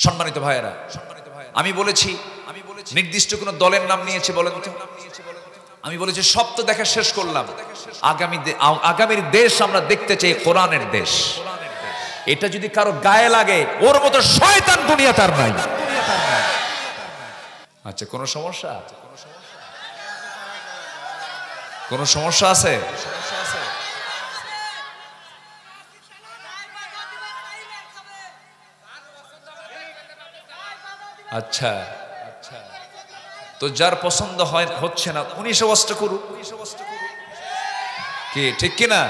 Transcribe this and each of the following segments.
সম্মানিত ভাইয়েরা, আমি বলেছি নির্দিষ্ট কোন দলের নাম নিয়েছে বলেন তো? আমি বলেছি সব তো দেখা শেষ করলাম, আগামীর দেশ আমরা দেখতে চাই কোরআনের দেশ। এটা যদি কারো গায়ে লাগে, ওর মতো শয়তান দুনিয়া তার নাই। আচ্ছা, কোনো সমস্যা আছে? কোনো সমস্যা আছে? আচ্ছা, তো যার পছন্দ হচ্ছে না উনি সবস্ত করুক, কি ঠিক কিনা?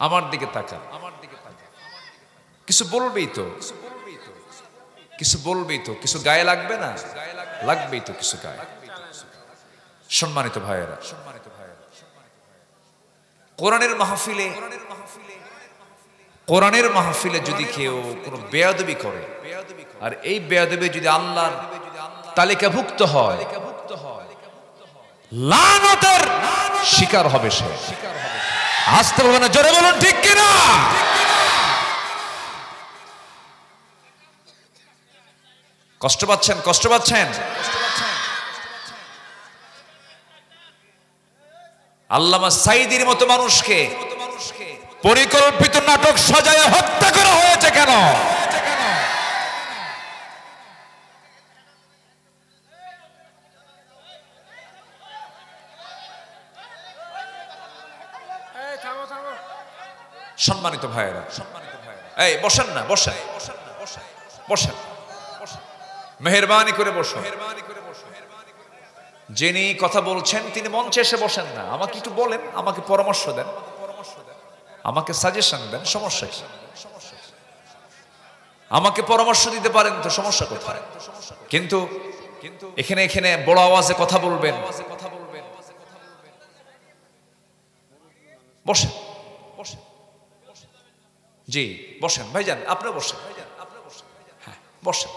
আমার দিকে তাকা, কিছু বলবেই তো, কিছু বলবেই তো, কিছু গায়ে লাগবে না? লাগবেই তো কিছু গায়ে। সম্মানিত ভাইয়েরা, কোরআনের মাহফিলে যদি কেউ কোনো বেয়াদবি করে, আর এই বেয়াদবি যদি আল্লাহর তালিকাভুক্ত হয়, লানতের শিকার হবে সে। আসতে বলবেন না, জোরে বলুন ঠিক কিনা? কষ্ট পাচ্ছেন? কষ্ট পাচ্ছেন? আল্লামা সাঈদীর মতো মানুষকে পরিকল্পিত নাটক সাজায় হত্যা করা হয়েছে কেন? সম্মানিত ভাইয়েরা, এই বসেন না, বসেন বসেন, মেহেরবানি করে বসুন। যিনি কথা বলছেন তিনি মঞ্চে এসে বসেন না, আমাকে একটু বলেন, আমাকে পরামর্শ দেন, আমাকে সাজেশন দেন, সমস্যা কি? আমাকে পরামর্শ দিতে পারেন তো, সমস্যা কোথায়? কিন্তু এখানে এখানে বড় আওয়াজে কথা বলবেন, বসেন জি, বসেন ভাইজান, আপনি বসেন, হ্যাঁ বসেন,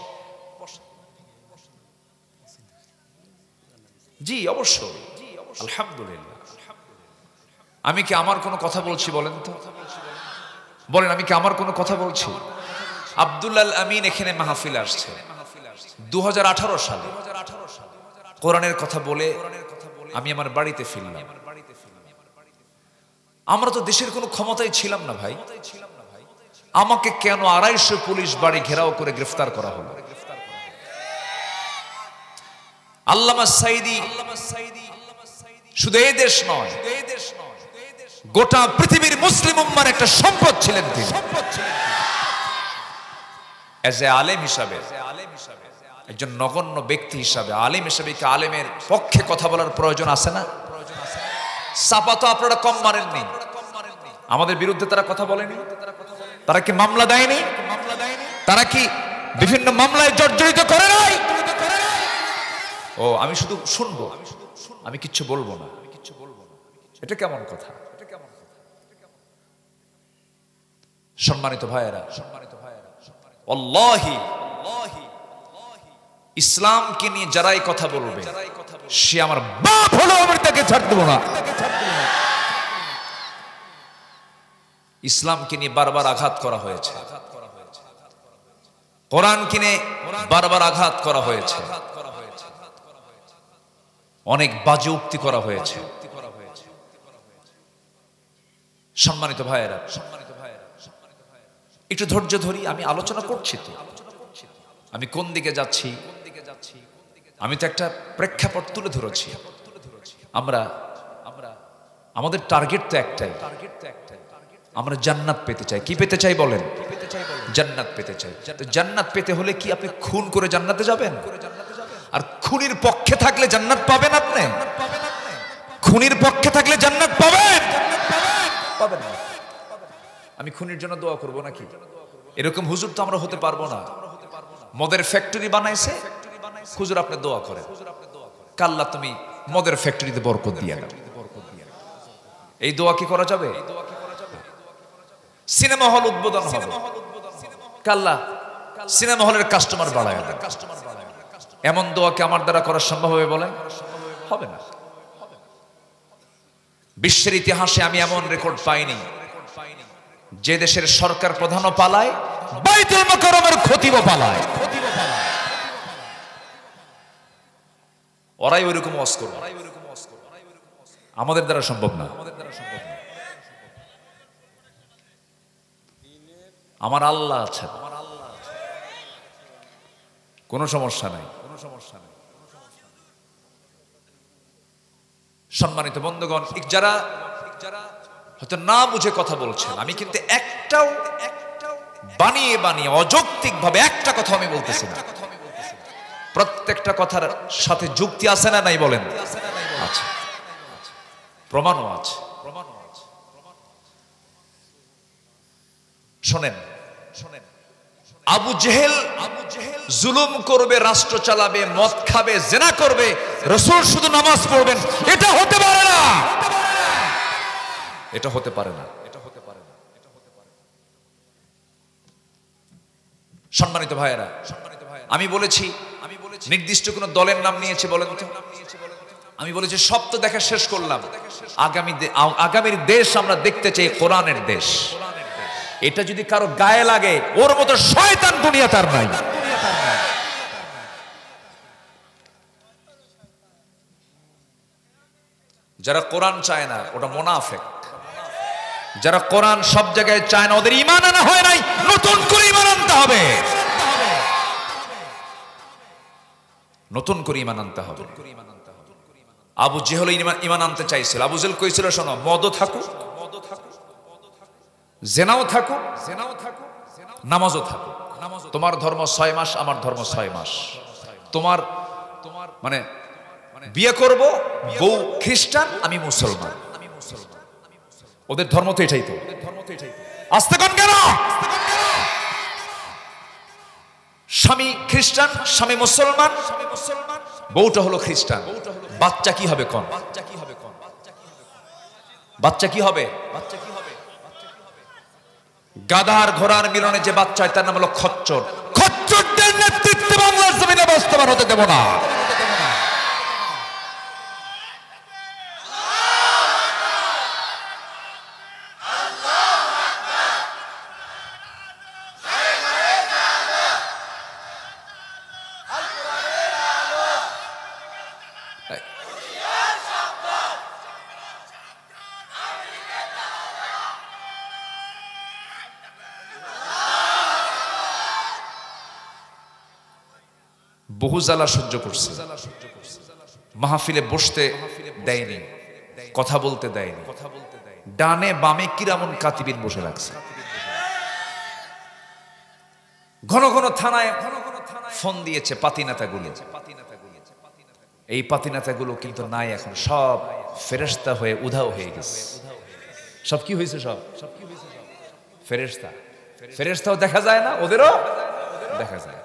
জি অবশ্যই, আলহামদুলিল্লাহ। আমি কি আমার কোনো কথা বলছি বলেন তো? বলেন, আমি কি আমার কোনো কথা বলছি? আব্দুল আমিন এখানে মাহফিল আসছে 2018 সালে, কোরআনের কথা বলে আমি আমার বাড়িতে ফিরলাম। আমরা তো দেশের কোনো ক্ষমতায় ছিলাম না ভাই, আমাকে কেন 250 পুলিশ বাড়ি ঘেরাও করে গ্রেফতার করা হলো? আল্লামা সাঈদী শুধু এই দেশ নয়, গোটা পৃথিবীর মুসলিম উম্মার একটা সম্পদ ছিলেন তিনি। এজ এ আলেম হিসাবে, একজন নগণ্য ব্যক্তি হিসাবে, আলেম হিসাবে কি আলেমের পক্ষে কথা বলার প্রয়োজন আছে না? চাপা তো আপনারা কম মারেননি, আমাদের বিরুদ্ধে তারা কথা বলেনি, তারা কি মামলা দেয়নি, তারা কি বিভিন্ন মামলায় জর্জরিত করে নাই? ও আমি শুধু শুনবো, আমি কিচ্ছু বলবো না, এটা কেমন কথা? সম্মানিত ভাইয়েরা, আল্লাহি ইসলামকে নিয়ে যারাই কথা বলবে, সে আমার বাপ হলো, আমি তাকে ছাড় দেব না। ইসলামকে নিয়ে বারবার আঘাত করা হয়েছে, কোরআনকে নিয়ে বারবার আঘাত করা হয়েছে, অনেক বাজে উক্তি করা হয়েছে। সম্মানিত ভাইয়েরা, একটু ধৈর্য ধরি, আমি আলোচনা করছি তো, আমি কোন দিকে যাচ্ছি, আমি তো একটা প্রেক্ষাপট তুলে ধরেছি। আমরা আমাদের টার্গেট তো একটাই, আমরা জান্নাত পেতে চাই। কি পেতে চাই বলেন? জান্নাত পেতে চাই। তো জান্নাত পেতে হলে কি আপনি খুন করে জান্নাতে যাবেন? আর খুনির পক্ষে থাকলে জান্নাত পাবেন আপনি? খুনির পক্ষে থাকলে জান্নাত পাবেন? পাবেন না। আমি খুনির জন্য দোয়া করব নাকি? এরকম হুজুর তো আমরা হতে পারবো না। মদের ফ্যাক্টরি বানাইছে, হুজুর আপনি দোয়া করেন, কাল্লা তুমি মদের ফ্যাক্টরিতে বরকত দিয়ে দাও। এই দোয়া কি করা যাবে? সিনেমা হল উদ্বোধন হবে, কাল্লা সিনেমা হলের কাস্টমার বাড়ায় দেন। এমন দোয়া কি আমার দ্বারা করা সম্ভব হবে বলেন? হবে না। বিশ্বের ইতিহাসে আমি এমন রেকর্ড পাইনি যে দেশের সরকার প্রধানও পালায়, বাইতুল মুকাররমের খতিবও পালায়। ওরাই ওইরকম ওয়াজ করবে, আমাদের দ্বারা সম্ভব না। আমার আল্লাহ আছেন, কোনো সমস্যা নাই। সম্মানিত বন্ধুগণ, যারা হয়তো না বুঝে কথা বলছেন, আমি কিন্তু একটাও বানিয়ে বানিয়ে অযৌক্তিক ভাবে একটা কথা আমি বলতেছি না। প্রত্যেকটা কথার সাথে যুক্তি আছে না নাই বলেন? আচ্ছা, প্রমাণও আছে। শোনেন, আবু জেহেল জুলুম করবে, রাষ্ট্র চালাবে, মদ খাবে, জেনা করবে, রাসূল শুধু নামাজ পড়বেন, এটা হতে পারে না। এটা হতে পারে না। সম্মানিত ভাইয়েরা, আমি বলেছি নির্দিষ্ট কোন দলের নাম নিয়েছে বলেন তো? আমি বলেছি সব তো দেখা শেষ করলাম। আগামীর দেশ আমরা দেখতে চাই কোরআনের দেশ। এটা যদি কারো গায়ে লাগে, ওর মতো শয়তান দুনিয়া তার নাই। যারা কোরআন চায় না ওটা মুনাফিক। যারা কোরআন সব জায়গায় চায় না, ওদের ঈমান আনা হয় নাই, নতুন করে ঈমান আনতে হবে। নতুন করে ঈমান আনতে হবে। আবু জেহেল ঈমান আনতে চাইছিল। আবু জেহেল কইছিল, শোনো, মদও থাকুক, জেনাও থাকুক, নামাজও থাকুক। তোমার ধর্ম 6 মাস, আমার ধর্ম 6 মাস। তোমার মানে বিয়ে করব, বউ খ্রিস্টান, আমি মুসলমান। ওদের ধর্ম তো এটাই। তো আসতে কোন কেন? স্বামী খ্রিস্টান, স্বামী মুসলমান, বউটা হলো খ্রিস্টান। বাচ্চা কি হবে কোন? বাচ্চা কি হবে? গাধার ঘোড়ার মিলনে যে বাচ্চা হয় তার নাম হলো খচ্চর। খচ্চরদের নেতৃত্বে বাংলার জমিনে বাস্তবায়ন হতে দেব না। বহু জ্বালা সহ্য করছে, মাহফিলে বসতে দেয়নি, কথা বলতে দেয়নি, ডানে বামে কিরামন কাতিবিন বসে রাখছে। ঘন ঘন থানায় ফোন দিয়েছে পাতিনেতাগুলো। এই পাতিনেতাগুলো কিন্তু নাই এখন, সব ফেরেশতা হয়ে উধাও হয়ে গেছে। সব কি হয়েছে? সব ফেরেশতা। ফেরেশতাও দেখা যায় না, ওদেরও দেখা যায়।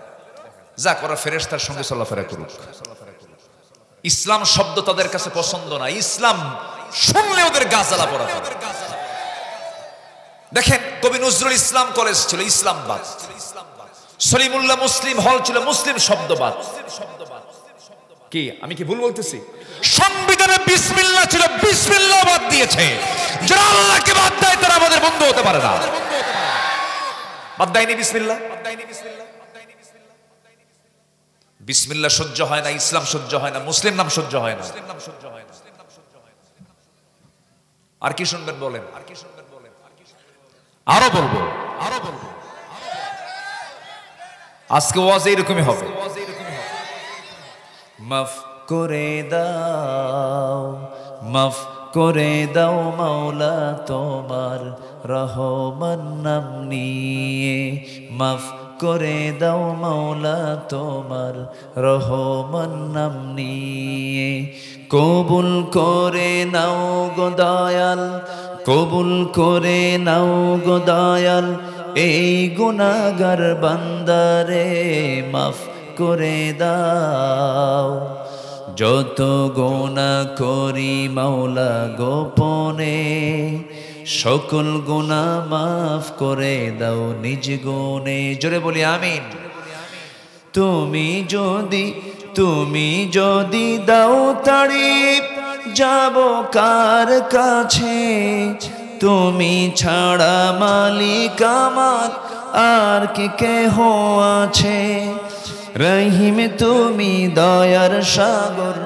যা করা ফেরেশতার সঙ্গে চলাফেরা করুক। ইসলাম শব্দ তাদের কাছে পছন্দ না, ইসলাম শুনলে ওদের গা জ্বালা পড়া। দেখেন, কবি নজরুল ইসলাম কলেজ ছিল ইসলামবাদ, সলিমুল্লাহ মুসলিম হল ছিল মুসলিম শব্দবাদ। কি আমি কি ভুল বলতেছি? সংবিধানে বিসমিল্লাহ ছিল, বিসমিল্লাহ বাদ দিয়েছে। যারা আল্লাহকে বাদ দেয় তারা আমাদের বন্ধু হতে পারে না। বাদ দেয়নি বিসমিল্লাহ। বিসমিল্লাহ সহ্য হয় না, ইসলাম সহ্য হয় না, মুসলিম নাম সহ্য হয় না। আর কি শুনবেন বলেন? আরো বলবো। আজকে ওয়াজ এরকমই হবে। মাফ করে দাও, মাফ করে দাও মাওলা তোমার রহমান নাম নিয়ে। মাফ করে দাও মাওলা তোমার রহমান নাম নিয়ে। কবুল করে নাও গো দয়াল, কবুল করে নাও গো দয়াল, এই গুনাহগার বান্দারে মাফ করে দাও। যত গুনাহ করি মাওলা গোপনে, সকল গুনাহ মাফ করে দাও নিজ গুণে। জোরে বলি আমিন। তুমি যদি দাও তাড়ি, যাব কার কাছে? তুমি ছাড়া মালিক আমার আর কি কেহ আছে। রহিম তুমি দয়ার সাগর,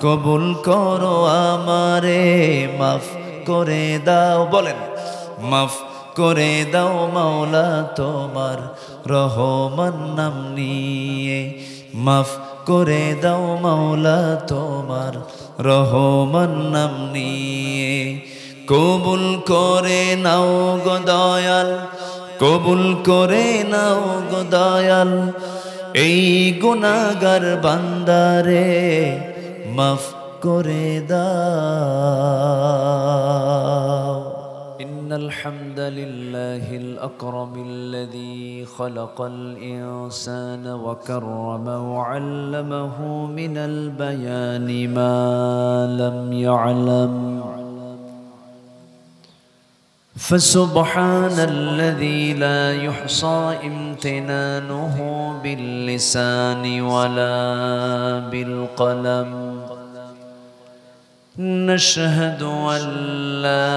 কবুল করো আমারে, মাফ করে দাও। বলেন মাফ করে দাও মাওলা তোমার রহমান নাম নিয়ে, মাফ করে দাও মাওলা তোমার রহমান নাম নিয়ে। কবুল করে নাও গো দয়াল, কবুল করে নাও গো দয়াল, এই গুনাহগার বান্দারে মাফ করে দাও। ইন্নাল হামদালিল্লাহিল আকরামিল্লাযী খালাকাল ইনসানা ওয়া কাররামা ওয়া 'আল্লামাহু মিনাল বায়ানি মা লাম ইয়া'লাম। فسبحان الذي لا يحصى امتنانه باللسان ولا بالقلم. نشهد أن لا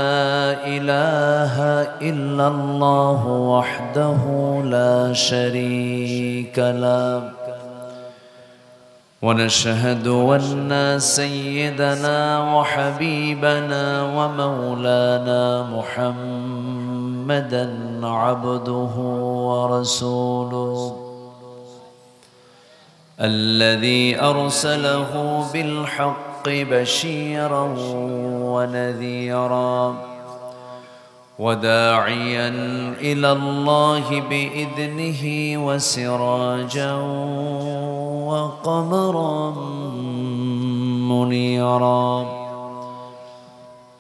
إله إلا الله وحده لا شريك له، ونشهد أن سيدنا وحبيبنا ومولانا محمدا عبده ورسوله، الذي أرسله بالحق بشيرا ونذيرا وداعيا إلى الله بإذنه وسراجا وقمرا منيرا.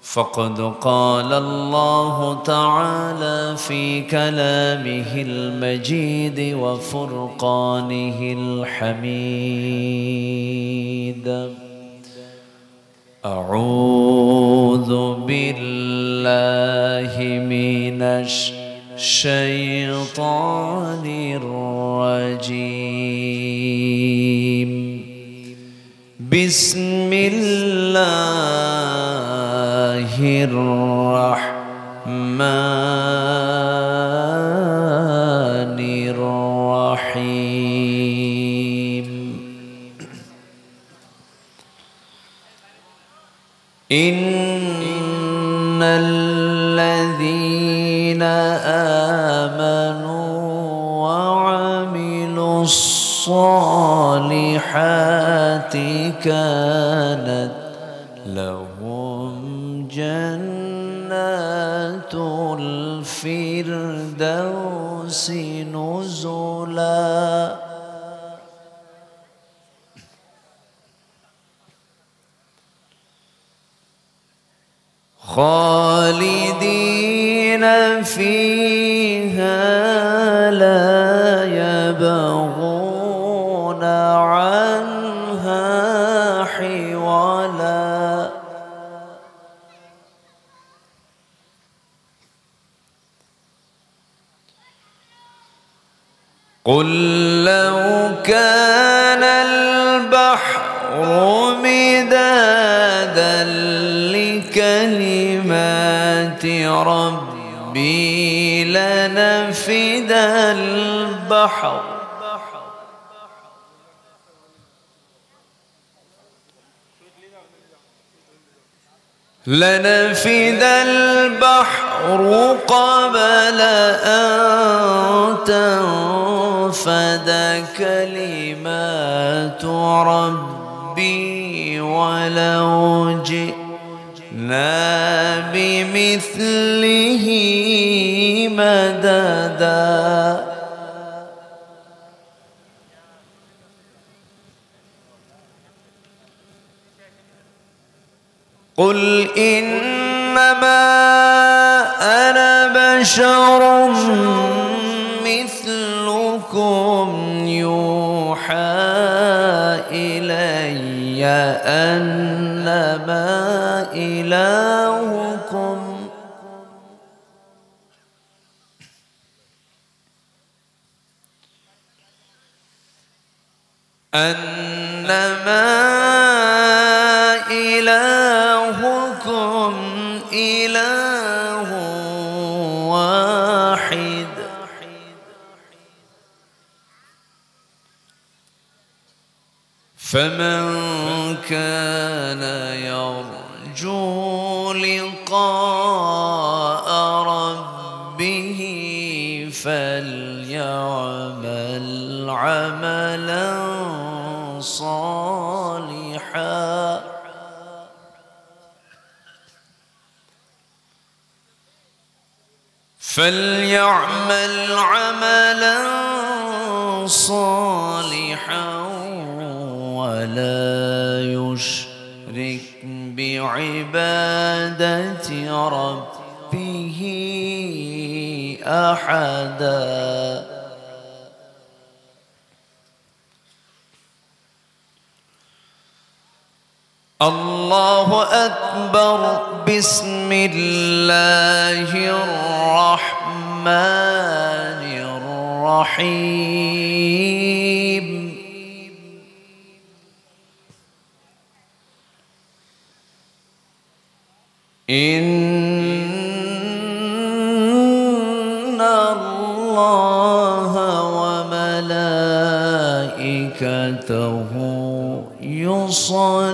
فقد قال الله تعالى في كلامه المجيد وفرقانه الحميد: أعوذ بالله من الشيطان الرجيم. بسم الله الرحمن الرحيم. إن الذين آمنوا وعملوا الصالحات كانت لهم جنات الفردوس نزلا. خالدين فيها لا يبغون عنها حولا. قل لو كان البحر مدادا لكلمات ربي لنفد البحر قبل أن تنفد كلمات ربي ولو جئنا بمثله مددا. قل إنما أنا بشر مثلكم يوحى إلي أنما إلهكم إله فمن كان يرجو لقاء ربه فليعمل عملا صالحا ولا يشرك بعبادة ربه أحدا الله أكبر بسم الله الرحمن الرحيم إن الله وملائكته يصلون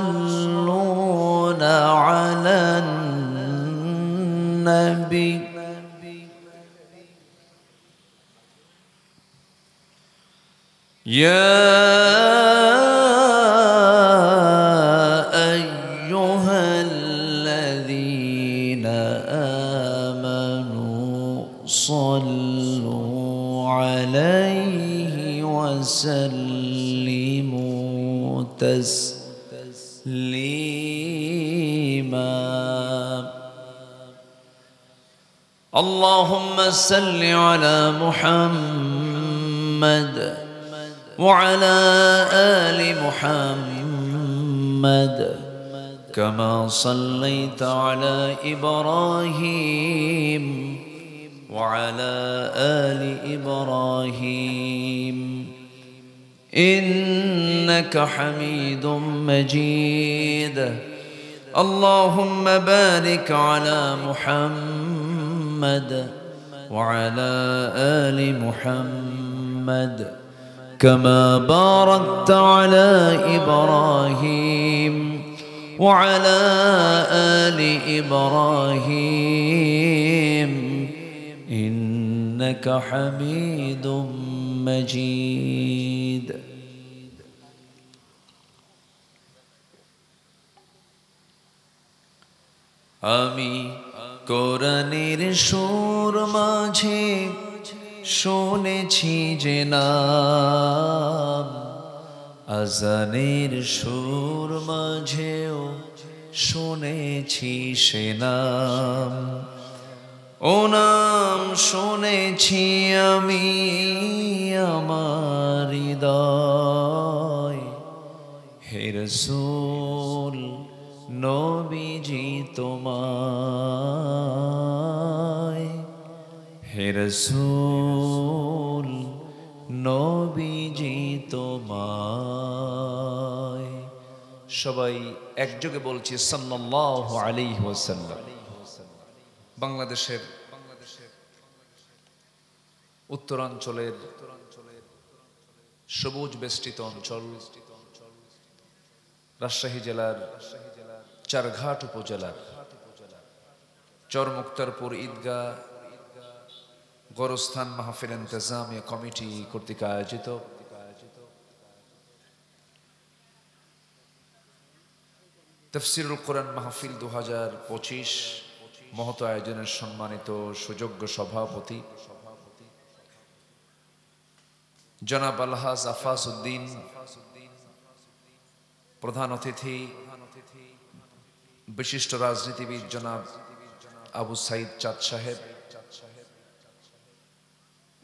على النبي يا أيها الذين آمنوا صلوا عليه وسلموا تسليما اللهم صل على محمد وعلى آل محمد كما صليت على إبراهيم وعلى آل إبراهيم إنك حميد مجيد اللهم بارك على محمد وعلى آل محمد كما باركت على إبراهيم وعلى آل إبراهيم إنك حميد مجيد আমি কোরআনের সুর মাঝে শুনেছি যে নাম আজানের সুর মাঝেও শুনেছি সে নাম ও নাম শুনেছি আমি আমার হৃদয় হে রাসূল নবীজি তোমায় হে রাসূল নবীজি তোমায় সবাই একযোগে বলছি সাল্লাল্লাহু আলাইহি ওয়াসাল্লাম বাংলাদেশের উত্তরাঞ্চলের সবুজ বেষ্টিত অঞ্চল রাজশাহী জেলার চারঘাট উপজেলার চরমুক্তারপুর ঈদগাহ গোরস্থান মাহফিল ইন্তেজামিয়া কমিটি কর্তৃক আয়োজিত তাফসীরুল কোরআন মাহফিল 2025 মহত আয়োজনের সম্মানিত সুযোগ্য সভাপতি জনাব আলহাজ আফাস উদ্দিন, প্রধান অতিথি বিশিষ্ট রাজনীতিবিদ জনাব আবু সাইদ চাঁদ সাহেব,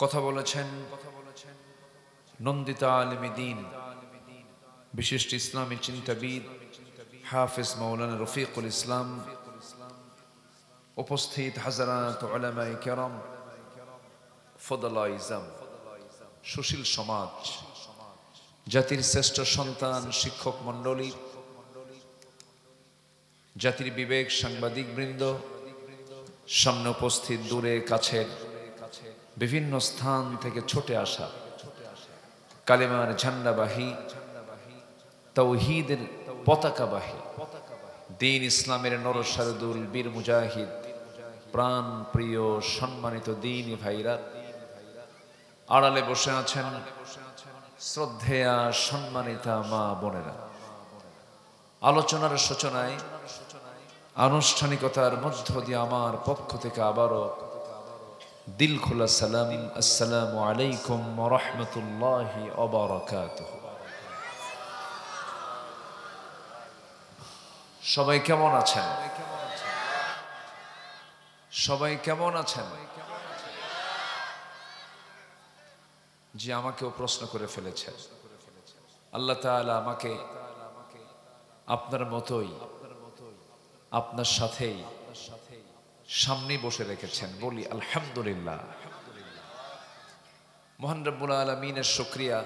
কথা বলেছেন নন্দিত আলেমে দ্বীন বিশিষ্ট ইসলামী চিন্তাবিদ হাফেজ মাওলানা রফিকুল ইসলাম, উপস্থিত হাজারাত উলামায়ে কেরাম, ফদলায়ে ইজাম, সুশীল সমাজ, জাতির শ্রেষ্ঠ সন্তান শিক্ষক মণ্ডলী, জাতির বিবেক সাংবাদিক বৃন্দ, সামনে উপস্থিত দূরে কাছের বিভিন্ন স্থান থেকে ছুটে আসা কালেমার ঝান্ডাবাহী তাওহীদের পতাকাবাহী, দ্বীন ইসলামের নরসারদুল বীর মুজাহিদ, প্রাণ প্রিয় সম্মানিত দ্বীনী ভাইরা, আড়ালে বসে আছেন শ্রদ্ধেয়া সম্মানিতা মা বোনেরা, আলোচনার সূচনায় আনুষ্ঠানিকতার মধ্য দিয়ে আমার পক্ষ থেকে আবারও দিল খোলা সালাম, আসসালামু আলাইকুম ওয়া রাহমাতুল্লাহি ওয়া বারাকাতুহু। সবাই কেমন আছেন? সবাই কেমন আছেন? জি, আমাকেও প্রশ্ন করে ফেলেছেন। আল্লাহ তাআলা আমাকে আপনার মতোই আপনার সাথেই সামনে বসে রেখেছেন, বলি আলহামদুলিল্লাহ। মহান রব্বুল আলামিনের শুকরিয়া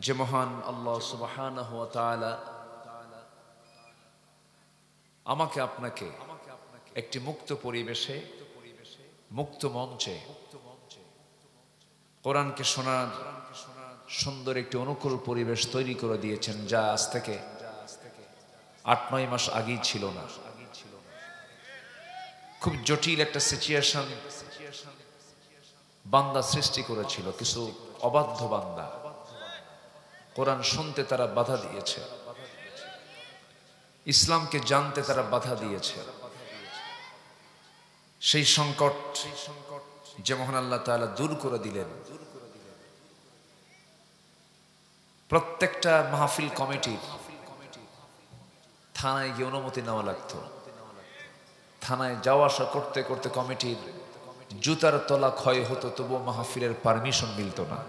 যে মহান আল্লাহ সুবহানাহু ওয়া তাআলা আমাকে আপনাকে একটি মুক্ত পরিবেশে, মুক্ত মঞ্চে কোরআনকে শোনার সুন্দর একটি অনুকূল পরিবেশ তৈরি করে দিয়েছেন, যা আজ থেকে 8-9 মাস আগেই ছিল না। খুব জটিল একটা সিচুয়েশন বান্দা সৃষ্টি করেছিল, কিছু অবাধ্য বান্দা কোরআন শুনতে তারা বাধা দিয়েছে, ইসলামকে জানতে তারা বাধা দিয়েছে। সেই সংকট যে মহান আল্লাহ তাআলা দূর করে দিলেন। প্রত্যেকটা মাহফিল কমিটির থানায় গিয়ে অনুমতি নেওয়া লাগতো। থানায় যাওয়া আসা করতে করতে কমিটির জুতার তলা ক্ষয় হতো, তবুও মাহফিলের পারমিশন মিলত না।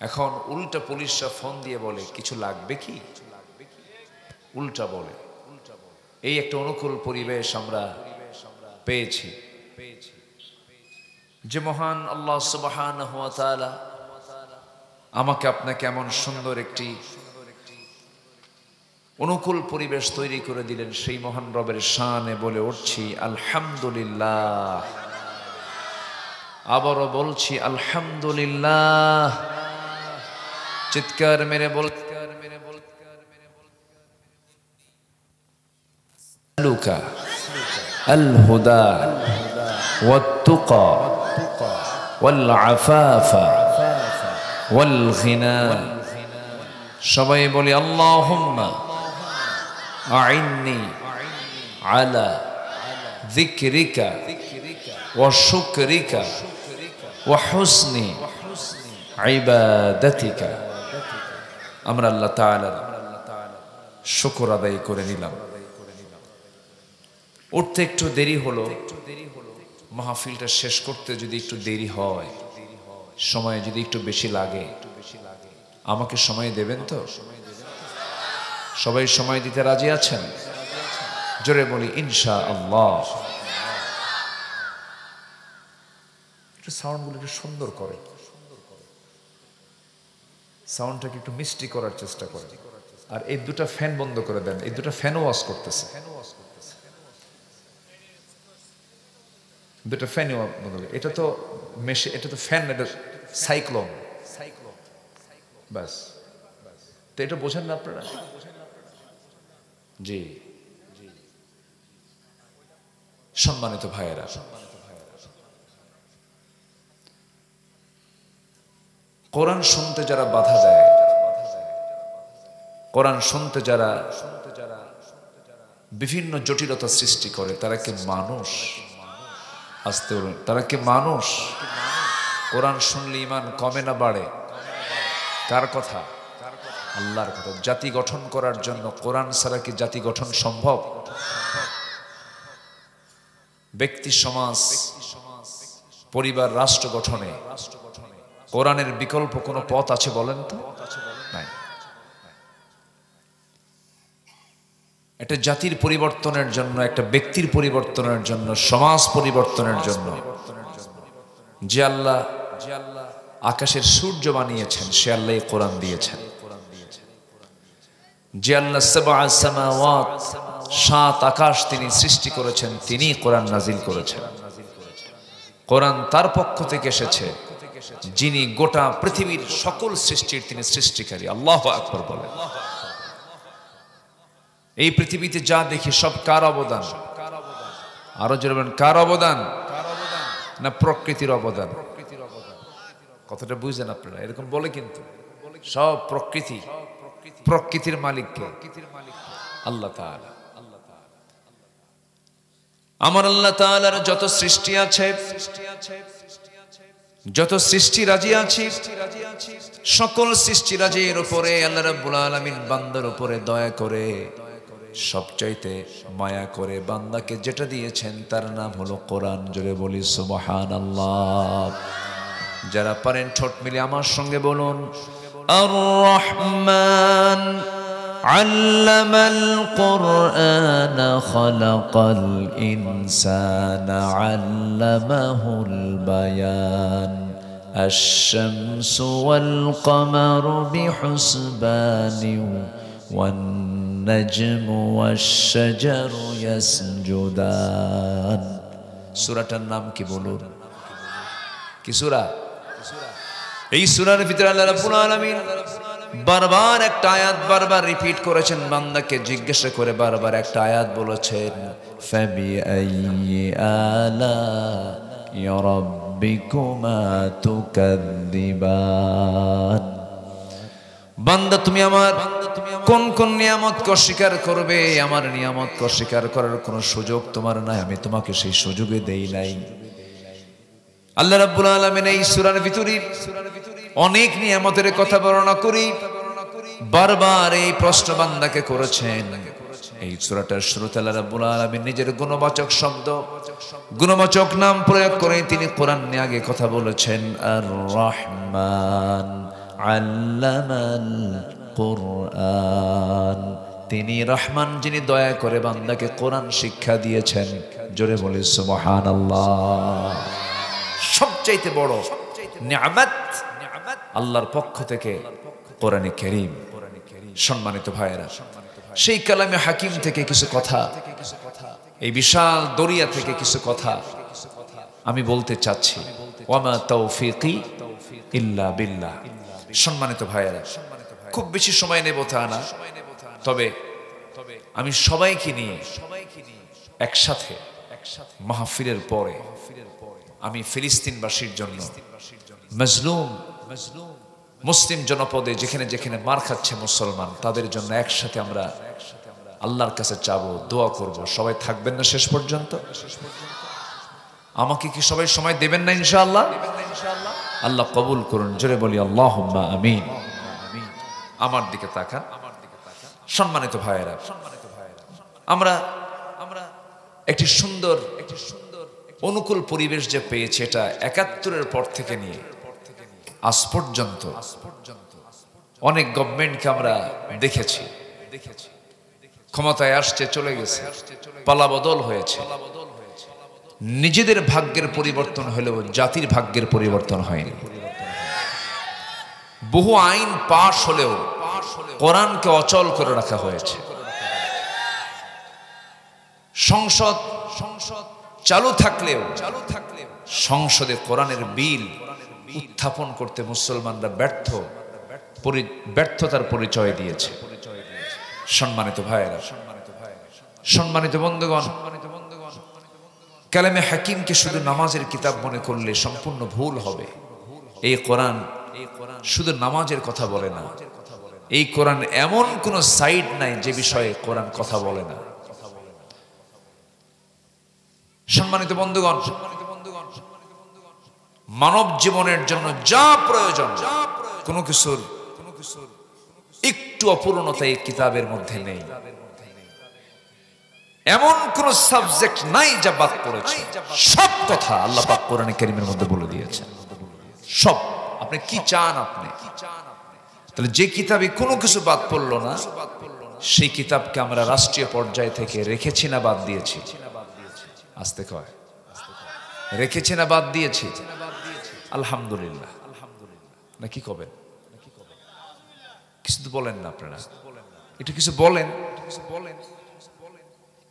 এখন উল্টা পুলিশরা ফোন দিয়ে বলে কিছু লাগবে কি, উল্টা বলে। এই একটা অনুকূল পরিবেশ আমরা পেয়েছি। যে মহান আল্লাহ সুবহানাহু ওয়া তাআলা আমাকে আপনাকে এমন সুন্দর একটি অনুকূল পরিবেশ তৈরি করে দিলেন, সেই মহান রবের শানে বলে উঠছি আলহামদুলিল্লাহ। আবারও বলছি আলহামদুলিল্লাহ। চিৎকার মেরে বল লুকা আল হুদা ওয়াত তুকা ওয়াল আফাফা ওয়াল গিনা। সবাই বলি আল্লাহুম্মা আইন্নি আলা যিকরিকা ওয়া শুকরিকা ওয়া হুসনি ইবাদাতিকা। আমরা আল্লাহ তাআলার শুকর আদায় করে নিলাম। উঠতে একটু দেরি হলো, মাহফিলটা শেষ করতে যদি একটু দেরি হয়, সময় যদি একটু বেশি লাগে, আমাকে সময় দেবেন তো? সবাই সময় দিতে রাজি আছেন? জোরে বলি ইনশাআল্লাহ। একটু সাউন্ডগুলো একটু সুন্দর করে, সাউন্ডটাকে একটু মিষ্টি করার চেষ্টা করেন। আর এই দুটো ফ্যান বন্ধ করে দেন, এই দুটো ফ্যানও ওয়াজ করতেছে, দুটো ফ্যান বন্ধ করে। এটা তো মেশিন, এটা তো ফ্যান, এটা সাইক্লোন। বাস, তো এটা বোঝেন না আপনারা? জি, সম্মানিত ভাইয়েরা, কোরআন শুনতে যারা বাধা দেয়, কোরআন শুনতে যারা বিভিন্ন জটিলতা সৃষ্টি করে, তারা কি মানুষ? আসতে বলুন, তারা কি মানুষ? কোরআন শুনলে ঈমান কমে না বাড়ে? কার কথা? আল্লাহর কথা। জাতি গঠন করার জন্য কোরআন ছাড়া কি জাতি গঠন সম্ভব? ব্যক্তি, সমাজ, পরিবার, রাষ্ট্র গঠনে কোরআনের বিকল্প কোনো পথ আছে বলেন তো? নাই। একটা জাতির পরিবর্তনের জন্য, একটা ব্যক্তির পরিবর্তনের জন্য, সমাজ পরিবর্তনের জন্য যে আল্লাহ আকাশের সূর্য বানিয়েছেন, সে আল্লাহ কোরআন দিয়েছেন। যে আল্লাহ সাবআ সামাওয়াত, 7 আকাশ তিনি সৃষ্টি করেছেন, তিনি কোরআন নাজিল করেছেন। কোরআন তার পক্ষ থেকে এসেছে, যিনি গোটা পৃথিবীর সকল সৃষ্টির তিনি সৃষ্টিকারী। আল্লাহু আকবার বলেন। এই পৃথিবীতে যা দেখি সব কার অবদান? আরো জোরে বলেন, কার অবদান? না প্রকৃতির অবদান? কথাটা বুঝলেন আপনারা? এরকম বলে কিন্তু সব প্রকৃতি, প্রকৃতির মালিক কে? আল্লাহ তাআলা। আমার আল্লাহ তাআলার যত সৃষ্টি আছে, যত সৃষ্টি রাজি আছি, সকল সৃষ্টি রাজির উপরে আল্লাহ রাব্বুল আলামিন বান্দার উপরে দয়া করে সবচাইতে মায়া করে বান্দাকে যেটা দিয়েছেন তার নাম হলো কোরআন। জোরে বলি সুবহানাল্লাহ। যারা পারেন ঠোঁট মিলে আমার সঙ্গে বলুন, আর রহমান আল্লামাল কুরআন খালাকাল ইনসানা আল্লামাহুল বায়ান আশ-শামসু ওয়াল কমারু বিহুসবানি ওয়ান নাজমু ওয়াশ-শাজারু ইয়াসজুদান। সূরাটার নাম কি বলুন? কি সূরা? এই সূরার ভিতরে আল্লাহ রাব্বুল আলামিন বারবার একটা আয়াত বারবার রিপিট করেছেন, বান্দাকে জিজ্ঞাসা করে বারবার একটা আয়াত বলেছেন, ফাবিআইয়ি আলা'i রাব্বিকুমা তুকাযযিবান। বান্দা তুমি আমার কোন কোন নিয়ামতকে অস্বীকার করবে? আমার নিয়ামতকে অস্বীকার করার কোনো সুযোগ তোমার নাই, আমি তোমাকে সেই সুযোগে দেই নাই। আল্লাহ রাব্বুল আলামিন এই সূরার ভিতরে অনেক নিয়ামতের কথা বর্ণনা করি, বারবার এই প্রশ্ন বান্দাকে করেছেন। এই সূরাটার শুরুতে আল্লাহ রাব্বুল আলামিন নিজের গুণবাচক শব্দ, গুণবাচক নাম প্রয়োগ করে তিনি কোরআন নিয়ে আগে কথা বলেছেন। আর রহমান আল্লামাল কুরআন, তিনি রহমান যিনি দয়া করে বান্দাকে কোরআন শিক্ষা দিয়েছেন। জোরে বলি সুবহানাল্লাহ। সবচাইতে বড় নিয়ামত আল্লাহর পক্ষ থেকে কোরআনে কারীম। সম্মানিত ভাইয়েরা, সেই কালামে হাকিম থেকে কিছু কথা, এই বিশাল দরিয়া থেকে কিছু কথা আমি বলতে চাচ্ছি। ওয়ামা তাওফীকি ইল্লা বিল্লাহ। সম্মানিত ভাইয়েরা, খুব বেশি সময় নেব তা না, তবে আমি সবাইকে নিয়ে একসাথে মাহফিলের পরে আমি ফিলিস্তিনবাসীর জন্য, মজলুম মুসলিম জনপদে যেখানে যেখানে মার খাচ্ছে মুসলমান, তাদের জন্য একসাথে আমরা আল্লাহর কাছে চাবো, দোয়া করব। সবাই থাকবেন না শেষ পর্যন্ত? আমাকে কি সবাই সময় দেবেন না ইনশাআল্লাহ? আল্লাহ কবুল করুন। জোরে বলি আল্লাহুম্মা আমিন। আমার দিকে তাকান। সম্মানিত ভাইয়েরা, আমরা একটি সুন্দর অনুকূল পরিবেশ যে পেয়েছি, এটা ৭১-এর পর থেকে নিয়ে আজ পর্যন্ত অনেক গভর্নমেন্টকে আমরা দেখেছি, ক্ষমতায় আসছে, চলে গেছে, পালাবদল হয়েছে। নিজেদের ভাগ্যের পরিবর্তন হলেও জাতির ভাগ্যের পরিবর্তন হয়নি। বহু আইন পাশ হলেও কোরআনকে অচল করে রাখা হয়েছে। সংসদ চালু থাকলেও সংসদে কোরআনের বিল উত্থাপন করতে মুসলমানরা ব্যর্থতার পরিচয় দিয়েছে। সম্মানিত ভাইয়েরা, সম্মানিত বন্ধুগণ, কালামে হাকিমকে শুধু নামাজের কিতাব মনে করলে সম্পূর্ণ ভুল হবে। এই কোরআন শুধু নামাজের কথা বলে না। এই কোরআন এমন কোন সাইড নাই যে বিষয়ে কোরআন কথা বলে না। সম্মানিত বন্ধুগণ, মানব জীবনের জন্য যা প্রয়োজন, কোনো কিছুর একটু অপূর্ণতা এই কিতাবের মধ্যে নেই। এমন কোন সাবজেক্ট নাই যা বাদ পড়েছে। সব কথা আল্লাহ পাক কোরআনে কারীমের মধ্যে বলে দিয়েছেন। সব। আপনি কি চান? আপনি তাহলে যে কিতাবে কোনো কিছু বাদ পড়লো না, সেই কিতাবকে আমরা রাষ্ট্রীয় পর্যায় থেকে রেখেছি না বাদ দিয়েছি? আস্তে কয়, রেখেছি না বাদ দিয়েছি? আলহামদুলিল্লাহ। না কি কবেন? কিছু তো বলেন না আপনারা, একটু কিছু বলেন।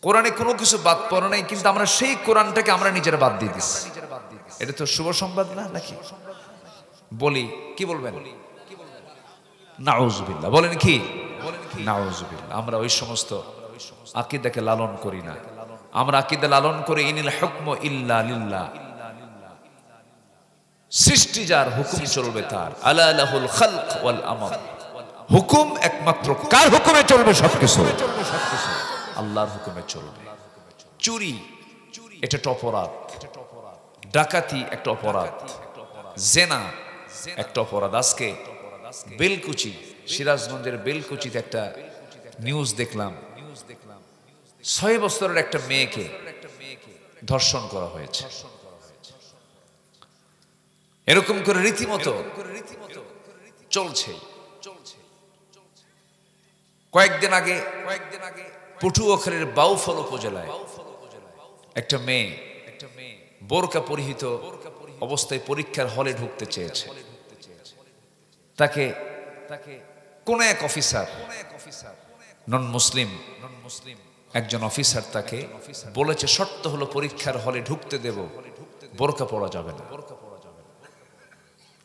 কোরআনে কোনো কিছু বাদ পড়ে নাই, কিন্তু আমরা সেই কোরআনটাকে আমরা নিজেরা বাদ দিয়ে দিচ্ছি। এটা তো শুভ সংবাদ না নাকি? বলি কি বলবেন? নাউজুবিল্লাহ। বলেন কি? নাউজুবিল্লাহ। আমরা ওই সমস্ত আকীদাকে লালন করি না। আমরা আকীদা লালন করে ইনিল হুকমু ইল্লা লিল্লাহ, সৃষ্টি যার, হুকুম চলবে তার। আলা লাহুল খালক ওয়াল আমর, হুকুম একমাত্র কার হুকুমে চলবে? সবকিছু আল্লাহর হুকুমে চলবে। চুরি এটা একটা অপরাধ, ডাকাতি একটা অপরাধ, জেনা একটা অপরাধ। আজকে বেলকুচি, সিরাজগঞ্জের বেলকুচিতে একটা নিউজ দেখলাম, 6 বছরের একটা মেয়েকে ধর্ষণ করা হয়েছে। এরকম করে রীতিমতো চলছে। কয়েকদিন আগে পটুয়াখালীর বাউফল উপজেলায় একটা মেয়ে বোরকা পরিহিত অবস্থায় পরীক্ষার হলে ঢুকতে চেয়েছে। তাকে কোন এক অফিসার, নন মুসলিম একজন অফিসার তাকে বলেছে, শর্ত হলো পরীক্ষার হলে ঢুকতে দেব, বোরকা পরা যাবে না।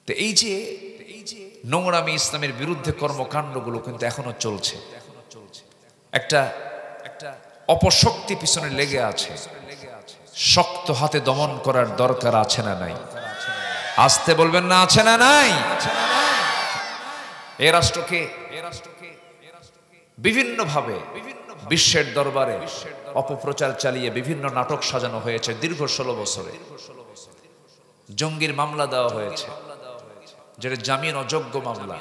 তো এই যে নোংরামি, ইসলামের বিরুদ্ধে কর্মকাণ্ডগুলো কিন্তু এখনো চলছে। একটা অপশক্তি পিছনে লেগে আছে, শক্ত হাতে দমন করার দরকার আছে না নাই? আসতে বলবেন না, আছে না নাই? এ রাষ্ট্রকে বিভিন্নভাবে বিশ্বের দরবারে অপপ্রচার চালিয়ে বিভিন্ন নাটক সাজানো হয়েছে দীর্ঘ 16 বছরে। জঙ্গির মামলা দেওয়া হয়েছে, যেটা জামিন অযোগ্য মামলা,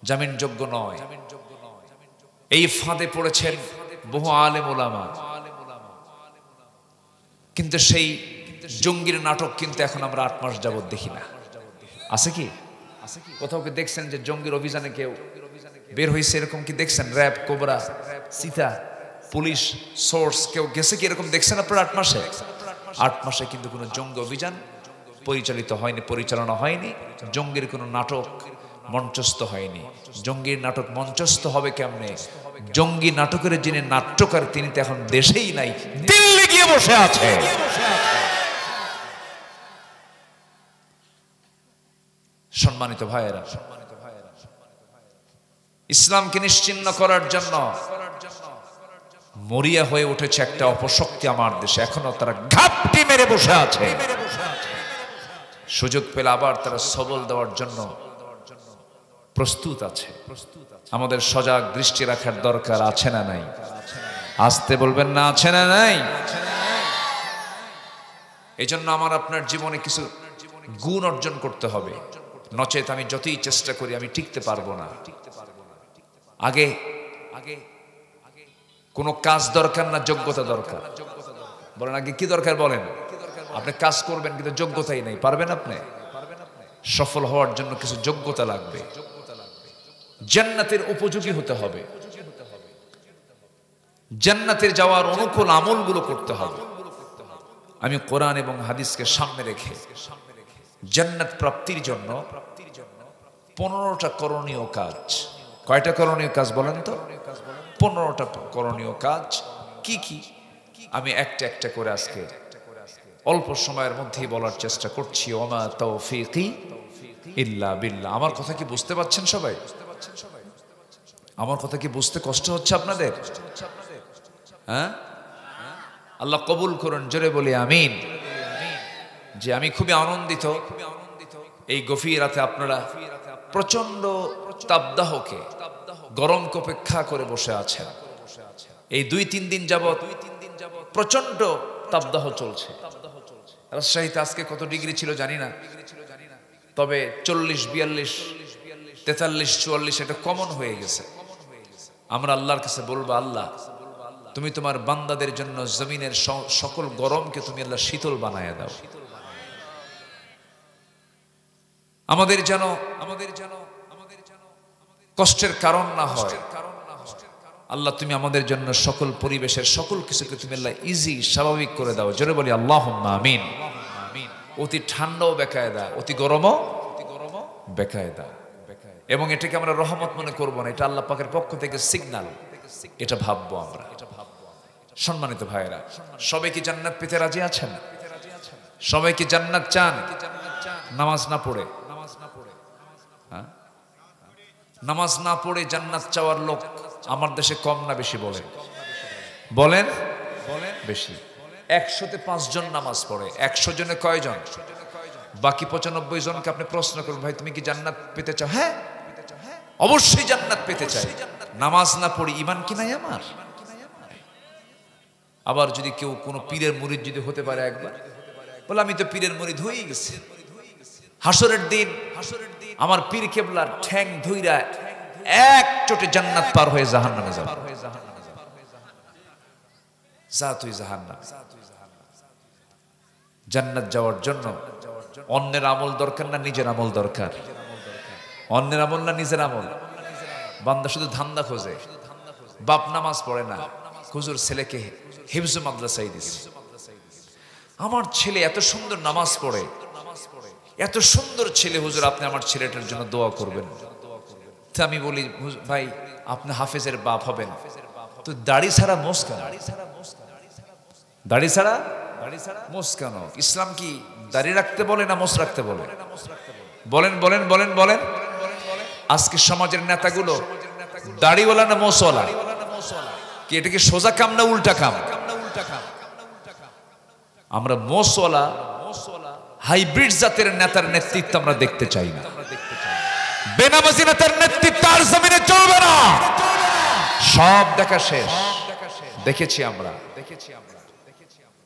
জামিনযোগ্য নয়। এই ফাঁদে পড়েছেন বহু আলেম ওলামা। কিন্তু সেই জঙ্গির নাটক কিন্তু এখন আমরা 8 মাস যাবত দেখি না। আছে কি? কোথাও কি দেখছেন যে জঙ্গির অভিযানে কেউ বের হয়েছে? এরকম কি দেখছেন? র্যাব, কোবরা, সিতা, পুলিশ, সোর্স কেউ গেছে কি? এরকম দেখছেন আপনারা 8 মাসে? 8 মাসে কিন্তু কোনো জঙ্গি অভিযান পরিচালিত হয়নি, পরিচালনা হয়নি। জঙ্গির কোনো নাটক মঞ্চস্থ হয়নি। জঙ্গির নাটক মঞ্চস্থ হবে কেমনে? জঙ্গি নাটকের যিনি নাট্যকার তিনি তো এখন দেশেই নাই, দিল্লি গিয়ে বসে আছে। সম্মানিত ভাইয়েরা, ইসলামকে নিশ্চিহ্ন করার জন্য মরিয়া হয়ে উঠেছে একটা অপশক্তি আমার দেশে। এখনো তারা ঘাপটি মেরে বসে আছে। সুযোগ পেলে আবার তারা সবল দেওয়ার জন্য প্রস্তুত আছে। আমাদের সজাগ দৃষ্টি রাখার দরকার আছে না নাই? আসতে বলবেন না, আছে না নাই? এই জন্য আমার আপনার জীবনে কিছু গুণ অর্জন করতে হবে, নচেত আমি যতই চেষ্টা করি আমি টিকতে পারবো না। আগে কোনো কাজ দরকার না, যোগ্যতা দরকার। বলেন আগে কি দরকার? বলেন। আপনি কাজ করবেন কিন্তু যোগ্যতাই নাই, পারবেন আপনি? সফল হওয়ার জন্য কিছু যোগ্যতা লাগবে। জান্নাতের উপযোগী হতে হবে, জান্নাতের যাওয়ার অনুকূল আমলগুলো করতে হবে। আমি কোরআন এবং হাদিসকে সামনে রেখে জান্নাত প্রাপ্তির জন্য 15টা করণীয় কাজ। কয়টা করণীয় কাজ বলেন তো? 15টা করণীয় কাজ। কি কি আমি একটা একটা করে আজকে অল্প সময়ের মধ্যেই বলার চেষ্টা করছি। ওমা তাওফীকি ইল্লা বিল্লাহ। আমার কথা কি বুঝতে পারছেন সবাই? আমার কথা কি বুঝতে কষ্ট হচ্ছে আপনাদের? হ্যাঁ, আল্লাহ কবুল করুন, জোরে বলি আমিন। যে আমি খুবই আনন্দিত এই গভীর রাতে আপনারা প্রচন্ড তাপদাহকে, গরমকে উপেক্ষা করে বসে আছেন। এই 2-3 দিন যাবত প্রচন্ড তাপদাহ চলছে। রাজশাহীতে আজকে কত ডিগ্রি ছিল জানি না, তবে 40, 42, 43, 44 এটা কমন হয়ে গেছে। আমরা আল্লাহর কাছে বলবো, আল্লাহ তুমি তোমার বান্দাদের জন্য জমিনের সকল গরমকে তুমি আল্লাহ শীতল বানায় দাও। আমাদের যেন কষ্টের কারণ না হয়। আল্লাহ তুমি আমাদের জন্য সকল পরিবেশের সকল কিছুকে তুমি আল্লাহ ইজি, স্বাভাবিক করে দাও। জোরে বলি আল্লাহুম্মা আমিন। অতি ঠান্ডাও বেকায়দা, অতি গরমও বেকায়দা। এবং এটাকে আমরা রহমত মনে করবো না, এটা আল্লাহ পাকের পক্ষ থেকে সিগন্যাল, এটা ভাববো আমরা। সম্মানিত ভাইয়েরা, সবাই কি জান্নাত পেতে রাজি আছেন? সবাই কি জান্নাত চান? নামাজ না পড়ে, হ্যাঁ? নামাজ না পড়ে জান্নাত চাওয়ার লোক আমার দেশে কম না বেশি বলেন? বলেন বেশি। 100-তে 5 জন নামাজ পড়ে, 100 জনে কয়জন? বাকি 95 জনকে আপনি প্রশ্ন করুন, ভাই তুমি কি জান্নাত পেতে চাও? হ্যাঁ, অবশ্যই জান্নাত পেতে চাই। নামাজ না পড়ি ঈমান কি নাই আমার? আবার যদি কেউ কোনো পীরের মুরিদ যদি হতে পারে একবার, বলে আমি তো পীরের মুরিদ হয়ে গেছি, হাসরের দিন আমার পীর কেবলার ঠ্যাং ধইরা এক চোটে জান্নাত পার হয়ে জাহান্নামে যাবে। যা তুই জাহান্নামে। জান্নাত যাওয়ার জন্য অন্যের আমল দরকার না নিজের আমল দরকার? অন্যের আমল না নিজের আমল? বান্দা শুধু ধান্দা খোঁজে, বাপ নামাজ পড়ে না, হুজুর ছেলেকে হিফজ মাদ্রাসায় দিছে, আমার ছেলে এত সুন্দর নামাজ পড়ে, এত সুন্দর ছেলে, হুজুর আপনি আমার ছেলেটার জন্য দোয়া করবেন। তো আমি বলি, ভাই আপনি হাফেজের বাপ হবেন তো দাড়ি ছাড়া মোস কেন? দাড়ি ছাড়া মোস কেন? ইসলাম কি দাড়ি রাখতে বলে না মোস রাখতে বলে? বলেন বলেন বলেন বলেন। আজকে সমাজের নেতাগুলো দাড়িওয়ালা না মোসওয়ালা? কি এটা কি সোজা কাম না উল্টা কাম? আমরা মোসওয়ালা হাইব্রিড জাতের নেতার নেতৃত্ব আমরা দেখতে চাই না। বেনামাজি নেতার নেতৃত্ব আর জমিনে চলবে না। সব দেখা শেষ, দেখেছি আমরা,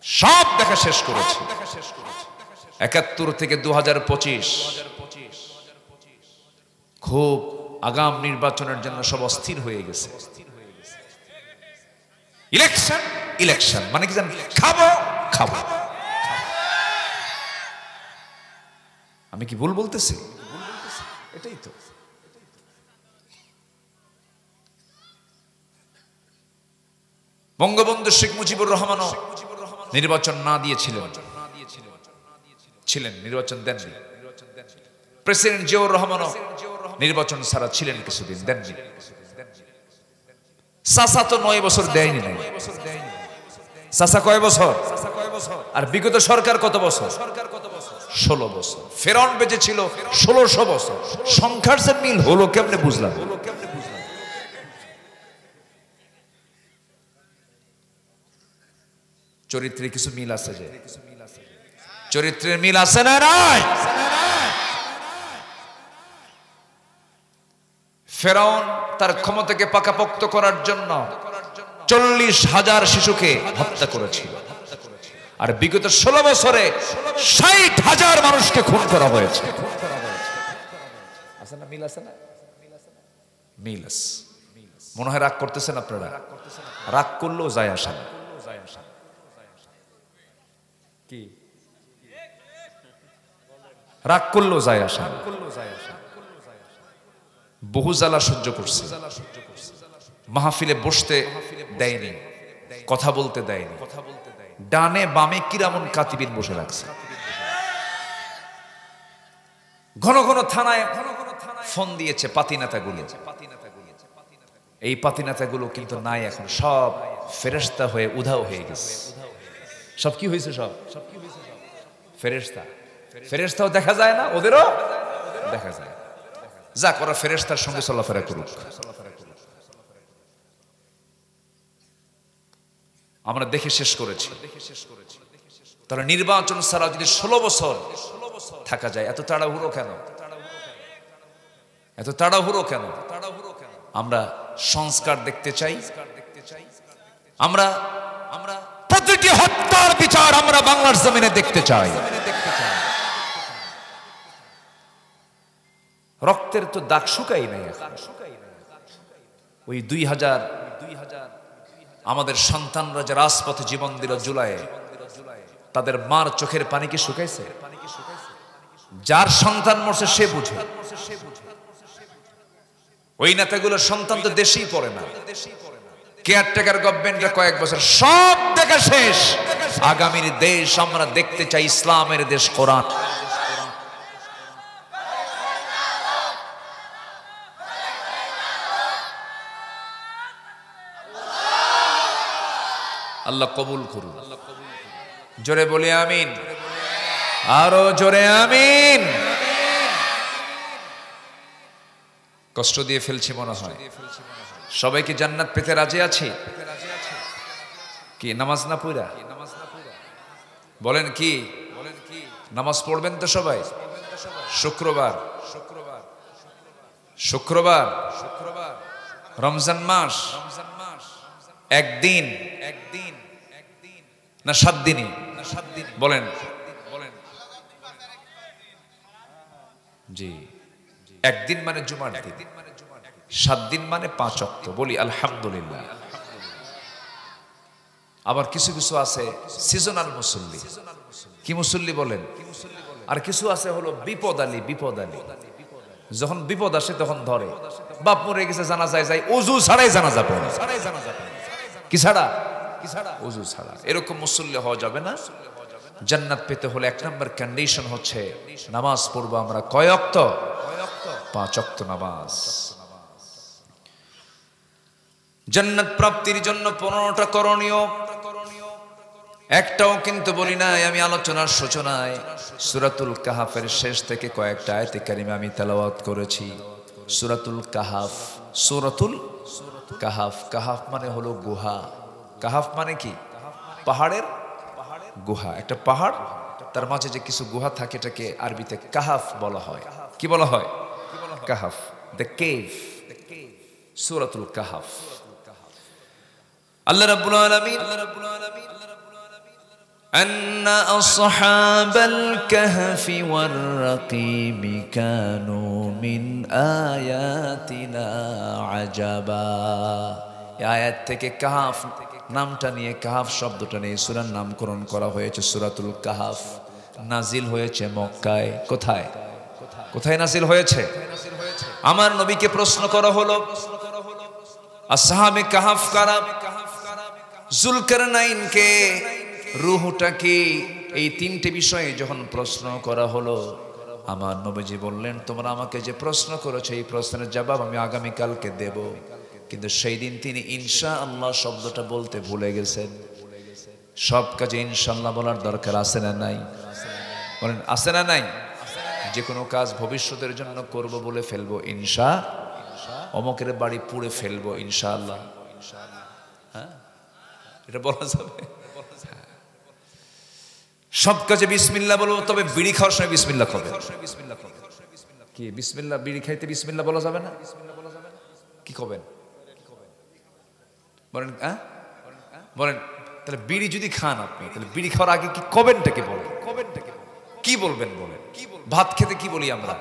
সব দেখা শেষ করেছি। 71 থেকে 2025 খুব আগাম নির্বাচনের জন্য সব অস্থির হয়ে গেছে। ইলেকশন ইলেকশন মানে কি জানেন? খাবো খাবো। আমি কি ভুল বলতেছি? এটাই তো। বঙ্গবন্ধু শেখ মুজিবুর রহমানও নির্বাচন না দিয়েছিলেন, নির্বাচন দেননি। প্রেসিডেন্ট জিয়াউর রহমানও নির্বাচন ছাড়া ছিলেন কিছুদিন, দেননি। চাচা তো 9 বছর দেয়নি নাই। চাচা কয় বছর? আর বিগত সরকার কত বছর? 16 বছর। ফেরাউন বেঁচে ছিল 1600 বছর। সংখ্যার যে মিল হলো কেমনে বুঝলাম? চরিত্রে কিছু মিল আছে, যে চরিত্রের মিল আছে না নাই? ফেরাউন তার ক্ষমতাকে পাকাপোক্ত করার জন্য 40,000 শিশুকে হত্যা করেছিল, আর বিগত 16 বছরে 60,000 মানুষকে খুন করা হয়েছে। আছে না মিল? আছে না মিল? আছে। মনে হয় রাগ করতেছেন আপনারা? রাগ করলেও যায় আসে না। কি রাগ করলেও যায় আসে না। বহু জ্বালা সহ্য করছে, মাহফিলে বসতে দেয়নি, কথা বলতে দেয়নি, ডানে বামে কিরামন কাতিবিন বসে রাখছে। ঘন ঘন থানায় ফোন দিয়েছে পাতি নেতাগুলো। এই পাতি নেতাগুলো কিন্তু নাই এখন, সব ফেরেশতা হয়ে উধাও হয়ে গেছে। সব কি হয়েছে? সব ফেরেশতা। ফেরেশতাও দেখা যায় না, ওদেরও দেখা যায়। যাক, ওরা ফেরেশতার সঙ্গে চলাফেরা করুক। আমরা দেখে শেষ করেছি। তাহলে নির্বাচন ছাড়া যদি 16 বছর থাকা যায়, এত তাড়াহুড়ো কেন? এত তাড়াহুড়ো কেন? আমরা সংস্কার দেখতে চাই। আমরা প্রতিটি হত্যার বিচার আমরা বাংলার জমিনে দেখতে চাই। রক্তের তো দাগ শুকাই নাই। ওই 2000 আমাদের সন্তানরা যে রাজপথে জীবন দিল জুলাইয়ে, তাদের মার চোখের পানি কি শুকাইছে? যার সন্তান মরছে সে বুঝে। ওই নেতাগুলোর সন্তান তো দেশেই পড়ে না। কেয়ারটেকার গভর্নমেন্টে কয়েক বছর সব দেখা শেষ। আগামীর দেশ আমরা দেখতে চাই ইসলামের দেশ, কোরআন। আল্লাহ কবুল করুন। জোরে বলি আমিন। আরো জোরে আমিন। কষ্ট দিয়ে ফেলছি মনে হয়। সবাই কি জান্নাত পেতে রাজি আছি? কি নামাজ না পড়া? বলেন কি নামাজ পড়বেন তো সবাই? শুক্রবার শুক্রবার রমজান মাস একদিন না 7 দিনই? বলেন জি। একদিন মানে জুমার দিন, 7 দিন মানে 5 ওয়াক্ত। বলি আলহামদুলিল্লাহ। আবার কিছু কিছু আছে সিজনাল মুসল্লি। কি মুসল্লি বলেন? আর কিছু আছে হলো বিপদ আলী। যখন বিপদ আসে তখন ধরে। বাপ মরে গেছে জানাজায় যায়, ওযু ছাড়াই জানাজা পড়ে। কি ছাড়া? ওযু ছাড়া। এরকম মুসল্লি হওয়া যাবে না। জান্নাত পেতে হলে 1 নম্বর কন্ডিশন হচ্ছে নামাজ পড়বো আমরা কয় ওয়াক্ত? 5 ওয়াক্ত নামাজ। জান্নাত প্রাপ্তির জন্য 15টা করণীয়, একটাও কিন্তু বলি নাই। আমি আলোচনার সূচনায় সূরাতুল কাহাফের শেষ থেকে কয়েকটা আয়াতে কারিমা আমি তেলাওয়াত করেছি। সূরাতুল কাহাফ, সূরাতুল কাহাফ। কাহাফ মানে হলো গুহা। কাহাফ মানে কি? পাহাড়ের গুহা। একটা পাহাড়, তার মাঝে যে কিছু গুহা থাকে এটাকে আরবিতে কাহাফ বলা হয়। কি বলা হয়? কাহাফ, দ্য কেভ, সূরাতুল কাহাফ। আল্লাহ রাব্বুল আলামিন أن أصحاب الكهف والرقيم كانوا من آياتنا عجبا। আয়াত থেকে কাহাফ নামটা নিয়ে, কাহাফ শব্দটা নিয়ে সূরার নামকরণ করা হয়েছে সূরাতুল কাহাফ। নাজিল হয়েছে মক্কায়। কোথায় কোথায় নাজিল হয়েছে? আমার নবীকে প্রশ্ন করা হলো আসহাবে কাহাফ কারা? জুলকারনাইনকে, রূহটা কি? এই 3টে বিষয়ে যখন প্রশ্ন করা হলো, আমার নবীজি বললেন তোমরা আমাকে যে প্রশ্ন করেছো এই প্রশ্নের জবাব আমি আগামীকালকে দেব। কিন্তু সেই দিন তিনি ইনশাআল্লাহ শব্দটা বলতে ভুলে গেছেন। সব কাজে ইনশাআল্লাহ বলার দরকার আছে না নাই? বলেন আছে না নাই? যে কোনো কাজ ভবিষ্যতের জন্য করব বলে ফেলবো ইনশা, অমকের বাড়ি পুড়ে ফেলবো ইনশাআল্লাহ। হ্যাঁ, এটা বলা যাবে? সব কাজে বিসমিল্লাহ বলবো, তবে বিড়ি খাওয়ার সময় বিসমিল্লাহ খাবে। কি বিসমিল্লাহ? বিড়ি খাইতে বিসমিল্লাহ বলা যাবে না? কি করবেন বলেন? বলেন তাহলে বিড়ি যদি খান আপনি, তাহলে বিড়ি খাওয়ার আগে কি কবেনটাকে বলেন? কি বলবেন বলেন? ভাত খেতে কি বলি আমরা?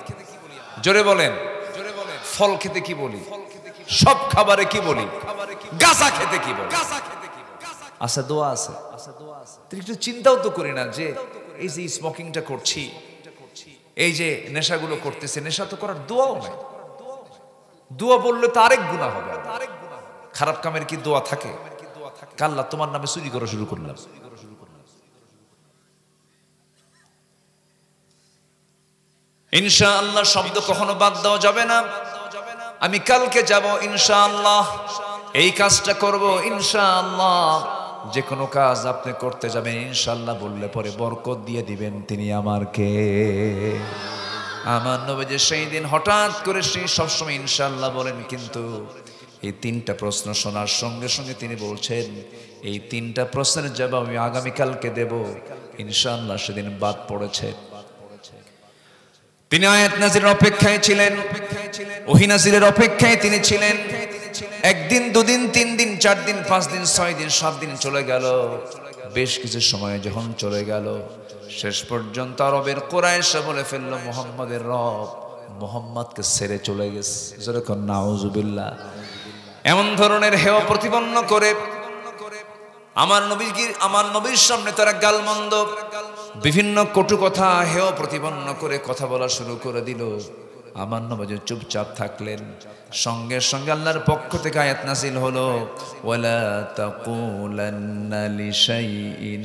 জোরে বলেন। ফল খেতে কি বলি? সব খাবারে কি বলি? গাঁজা খেতে কি বলি? আচ্ছা দোয়া আছে। একটু চিন্তাও তো করি না যে এই যে স্মোকিংটা করছি, এই যে নেশাগুলো করতেছে, নেশা তো করার দোয়াও নাই। দোয়া বললে তো আরেক গুনাহ হবে। খারাপ কামের কি দোয়া থাকে? আল্লাহ তোমার নামে চুরি করা শুরু করলাম, ইনশাআল্লাহ শব্দ কখনো বাদ দেওয়া যাবে না। আমি কালকে যাব ইনশাআল্লাহ, এই কাজটা করব ইনশাআল্লাহ। যে কোনো কাজ আপনি করতে যাবেন ইনশাআল্লাহ বললে পরে বরকত দিয়ে দিবেন তিনি আমার কে? আমার নবী যে সেই দিন হঠাৎ করে সেই সবসময় ইনশাআল্লাহ বলেন, কিন্তু এই 3টা প্রশ্ন শোনার সঙ্গে সঙ্গে তিনি বলছেন এই 3টা প্রশ্নের জবাব আমি আগামীকালকে দেব ইনশাআল্লাহ। সেদিন বাদ পড়েছে। তিনি আয়াত নাজিলের অপেক্ষায় ছিলেন, ওহী নাজিলের অপেক্ষায় তিনি ছিলেন। 1 দিন 2 দিন 3 দিন 4 দিন 5 দিন 6 দিন 7 দিন চলে গেল। বেশ কিছু সময় যখন চলে গেল, শেষ পর্যন্ত আরবের কুরাইশরা বলে ফেললো মুহাম্মাদের রব মুহাম্মদকে ছেড়ে চলে গেছে। যেরকম নাউজুবিল্লাহ। এমন ধরনের হেয় প্রতিপন্ন করে আমার নবীর সামনে তারা গালমন্দ বিভিন্ন কটু কথা হেয় প্রতিপন্ন করে কথা বলা শুরু করে দিল। আমার নবী চুপচাপ থাকলেন। সঙ্গে সঙ্গে আল্লাহর পক্ষ থেকে আয়াত নাযিল হলো, ওয়ালা তাকুলান্না লিশাইইন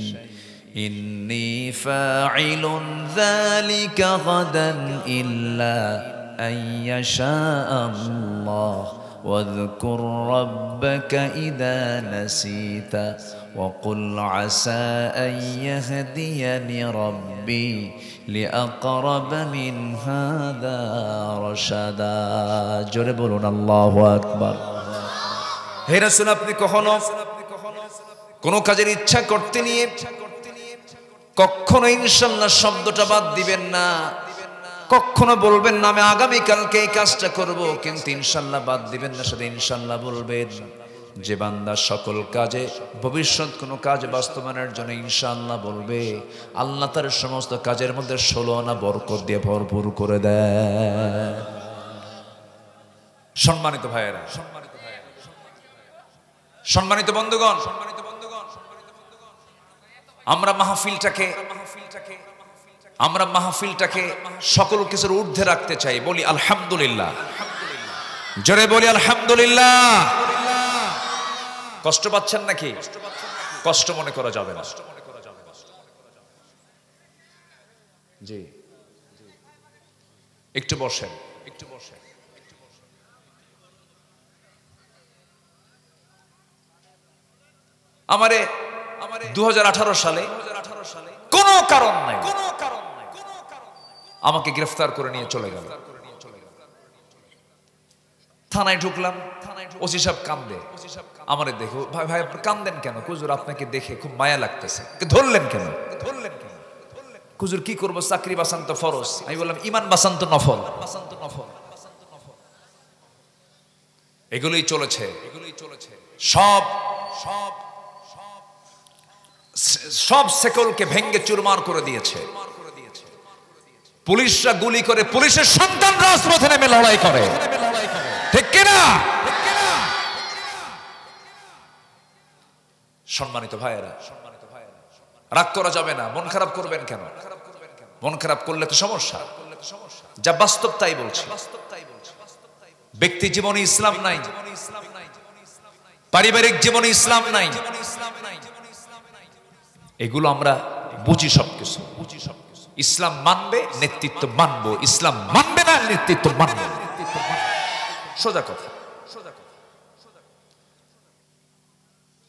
ইন্নী ফাইলুন যালিকা গাদান ইল্লা আইয়াশা আল্লাহ واذكر ربك إذا نسيت وقل عسى أن يهديني ربي لأقرب من هذا رشدا জোরে বলুন আল্লাহু আকবার। হে রাসূল, আপনি কখনো কোনো কাজের ইচ্ছা করতে নিয়ে কখনো ইনশাআল্লাহ শব্দটা বাদ দিবেন না, কখনো বলবেন না আমি আগামীকালকে এই কাজটা করব, কিন্তু ইনশাআল্লাহ বাদ দিবেন না, সাথে ইনশাআল্লাহ বলবেন। যে বান্দা সকল কাজে ভবিষ্যৎ কোনো কাজ বাস্তবায়নের জন্য ইনশাআল্লাহ বলবে, আল্লাহ তার সমস্ত কাজের মধ্যে 16 আনা বরকত দিয়ে ভরপুর করে দেয়। সম্মানিত ভাইয়েরা, সম্মানিত বন্ধুগণ, আমরা মাহফিলটাকে সকল কিছুর ঊর্ধ্বে রাখতে চাই। বলি আলহামদুলিল্লাহ, জোরে বলি আলহামদুলিল্লাহ। কষ্ট পাচ্ছেন নাকি? কষ্ট মনে করা যাবে না। জি, একটু বসেন, একটু বসেন। আমারে 2018 সালে কোনো কারণ নাই আমাকে গ্রেফতার করে নিয়ে চলে গেল। থানায় ঢুকলাম, ওসি সাহেব কান্দে, আমারে দেখে, ভাই ভাই কান্দেন কেন? হুজুর আপনাকে দেখে খুব মায়া লাগতেছে। ধরলেন কেন? হুজুর কি করবো, চাকরি বাঁচান তো ফরজ। আমি বললাম ইমান বাঁচান তো নফল। এগুলোই চলেছে, সব সেকলকে ভেঙ্গে চুরমার করে দিয়েছে। পুলিশরা গুলি করে, পুলিশের সন্তান রাজপথে নেমে লড়াই করে, ঠিক কিনা? সম্মানিত ভাইয়েরা, রাগ করা যাবে না। মন খারাপ করবেন কেন? মন খারাপ করলে তো সমস্যা। যা বাস্তব তাই বলছি। ব্যক্তি জীবনে ইসলাম নাই, পারিবারিক জীবনে ইসলাম নাই, এগুলো আমরা বুঝি সবকিছু। ইসলাম মানবে, নেতৃত্ব মানবো, ইসলাম মানবে না, নেতৃত্ব মানবো। সোজা কথা।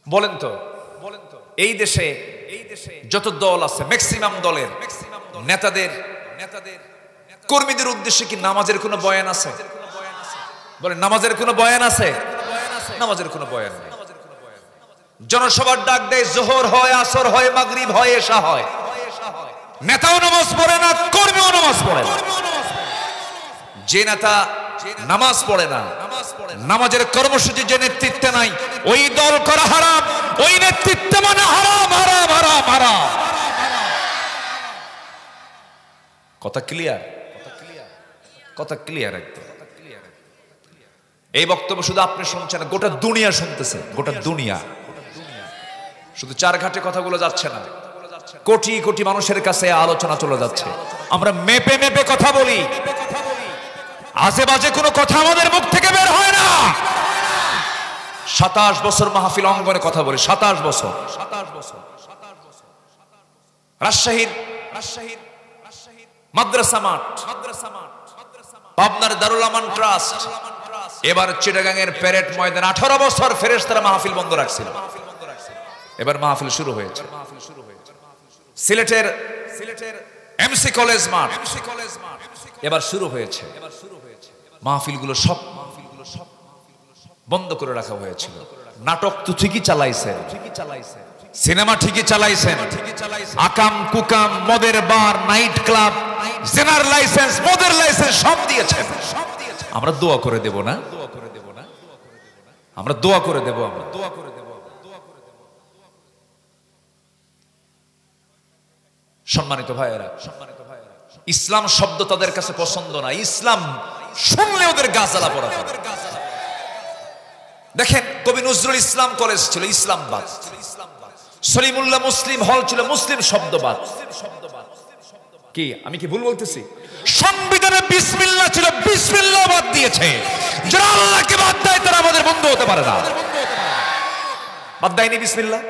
বলেন তো, এই দেশে যত দল আছে, ম্যাক্সিমাম দলের নেতাদের কর্মীদের উদ্দেশ্যে কি নামাজের কোনো বয়ান আছে? বলেন, নামাজের কোনো বয়ান আছে? নামাজের কোনো বয়ান নেই। জনসভার ডাক দেয়, জোহর হয়, আসর হয়, মাগরিব হয়, এশা হয়। নেতাও নামাজ পড়ে না, কর্মীও নামাজ পড়ে না। যে নেতা নামাজ পড়ে না, নামাজের কর্মসূচি যে নেতৃত্বে নাই, ওই দল করা হারাম, ওই নেতৃত্ব মানে হারাম, হারাম, হারাম, হারাম। কথা ক্লিয়ার? কথা ক্লিয়ার একদম। এই বক্তব্য শুধু আপনি শুনছেন না, গোটা দুনিয়া শুনতেছে, গোটা দুনিয়া। শুধু চারঘাটে কথাগুলো যাচ্ছে না, কোটি কোটি মানুষের কাছে আলোচনা চলে যাচ্ছে। আমরা মেপে মেপে কথা বলি, আজে বাজে কোনো কথা আমাদের মুখ থেকে বের হয় না। 27 বছর মাহফিল অঙ্গনে কথা বলি, 27 বছর। রাজশাহীর মাদ্রাসা মাঠ, পাবনার দারুল আমান ট্রাস্ট, এবার চিটাগাংয়ের প্যারেড ময়দান 18 বছর ফেরেশতারা মাহফিল বন্ধ রাখছিল। এবার মাহফিল শুরু হয়েছে। সিলেটের এমসি কলেজ মাঠ এবার শুরু হয়েছে। মাহফিলগুলো সব বন্ধ করে রাখা হয়েছিল। নাটক তো ঠিকই চালাইছেন, সিনেমা ঠিকই চালাইছেন, আকাম কুকাম, মদের বার, নাইট ক্লাব, জেনার লাইসেন্স, মদের লাইসেন্স সব দিয়েছেন। আমরা দোয়া করে দেব না? আমরা দোয়া করে দেব, আমরা দোয়া করে দেব। সম্মানিত ভাইয়েরা, ইসলাম শব্দ তাদের কাছে পছন্দ না। ইসলাম শুনলে ওদের গা জ্বালা পড়া। দেখেন, কবি নজরুল ইসলাম কলেজ ছিল ইসলামবাদ, সলিমুল্লাহ মুসলিম হল ছিল মুসলিম শব্দবাদ। কি আমি কি ভুল বলতেছি? সংবিধানে বিসমিল্লাহ ছিল, বিসমিল্লাহ বাদ দিয়েছে। যারা আল্লাহকে বাদ দেয় তারা আমাদের বন্ধু হতে পারে না। বাদ দেয়নি বিসমিল্লাহ,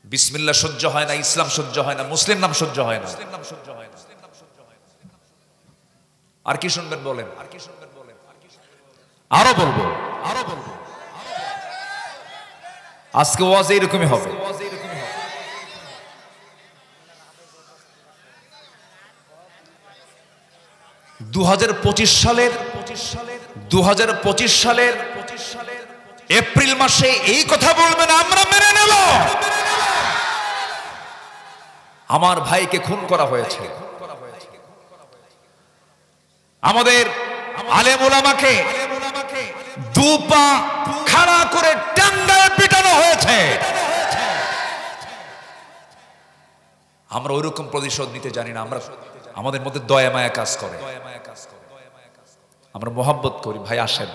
বিসমিল্লাহ সহ্য হয় না, ইসলাম সহ্য হয় না, মুসলিম নাম সহ্য হয় না। আর কি শুনবেন বলেন? আরো বলবো, আজকে ওয়াজ এরকমই হবে। 2025 সালের এপ্রিল মাসে এই কথা বলবেন আমরা মেনে নেব। আমার ভাইকে খুন করা হয়েছে, আমাদের আলেম ওলামাকে দু পা খাড়া করে টাঙ্গায় পিটানো হয়েছে। আমরা ওইরকম প্রতিশোধ নিতে জানি না। আমরা আমাদের মধ্যে দয়া মায়া কাজ করে, আমরা মোহাব্বত করি। ভাই আসেন,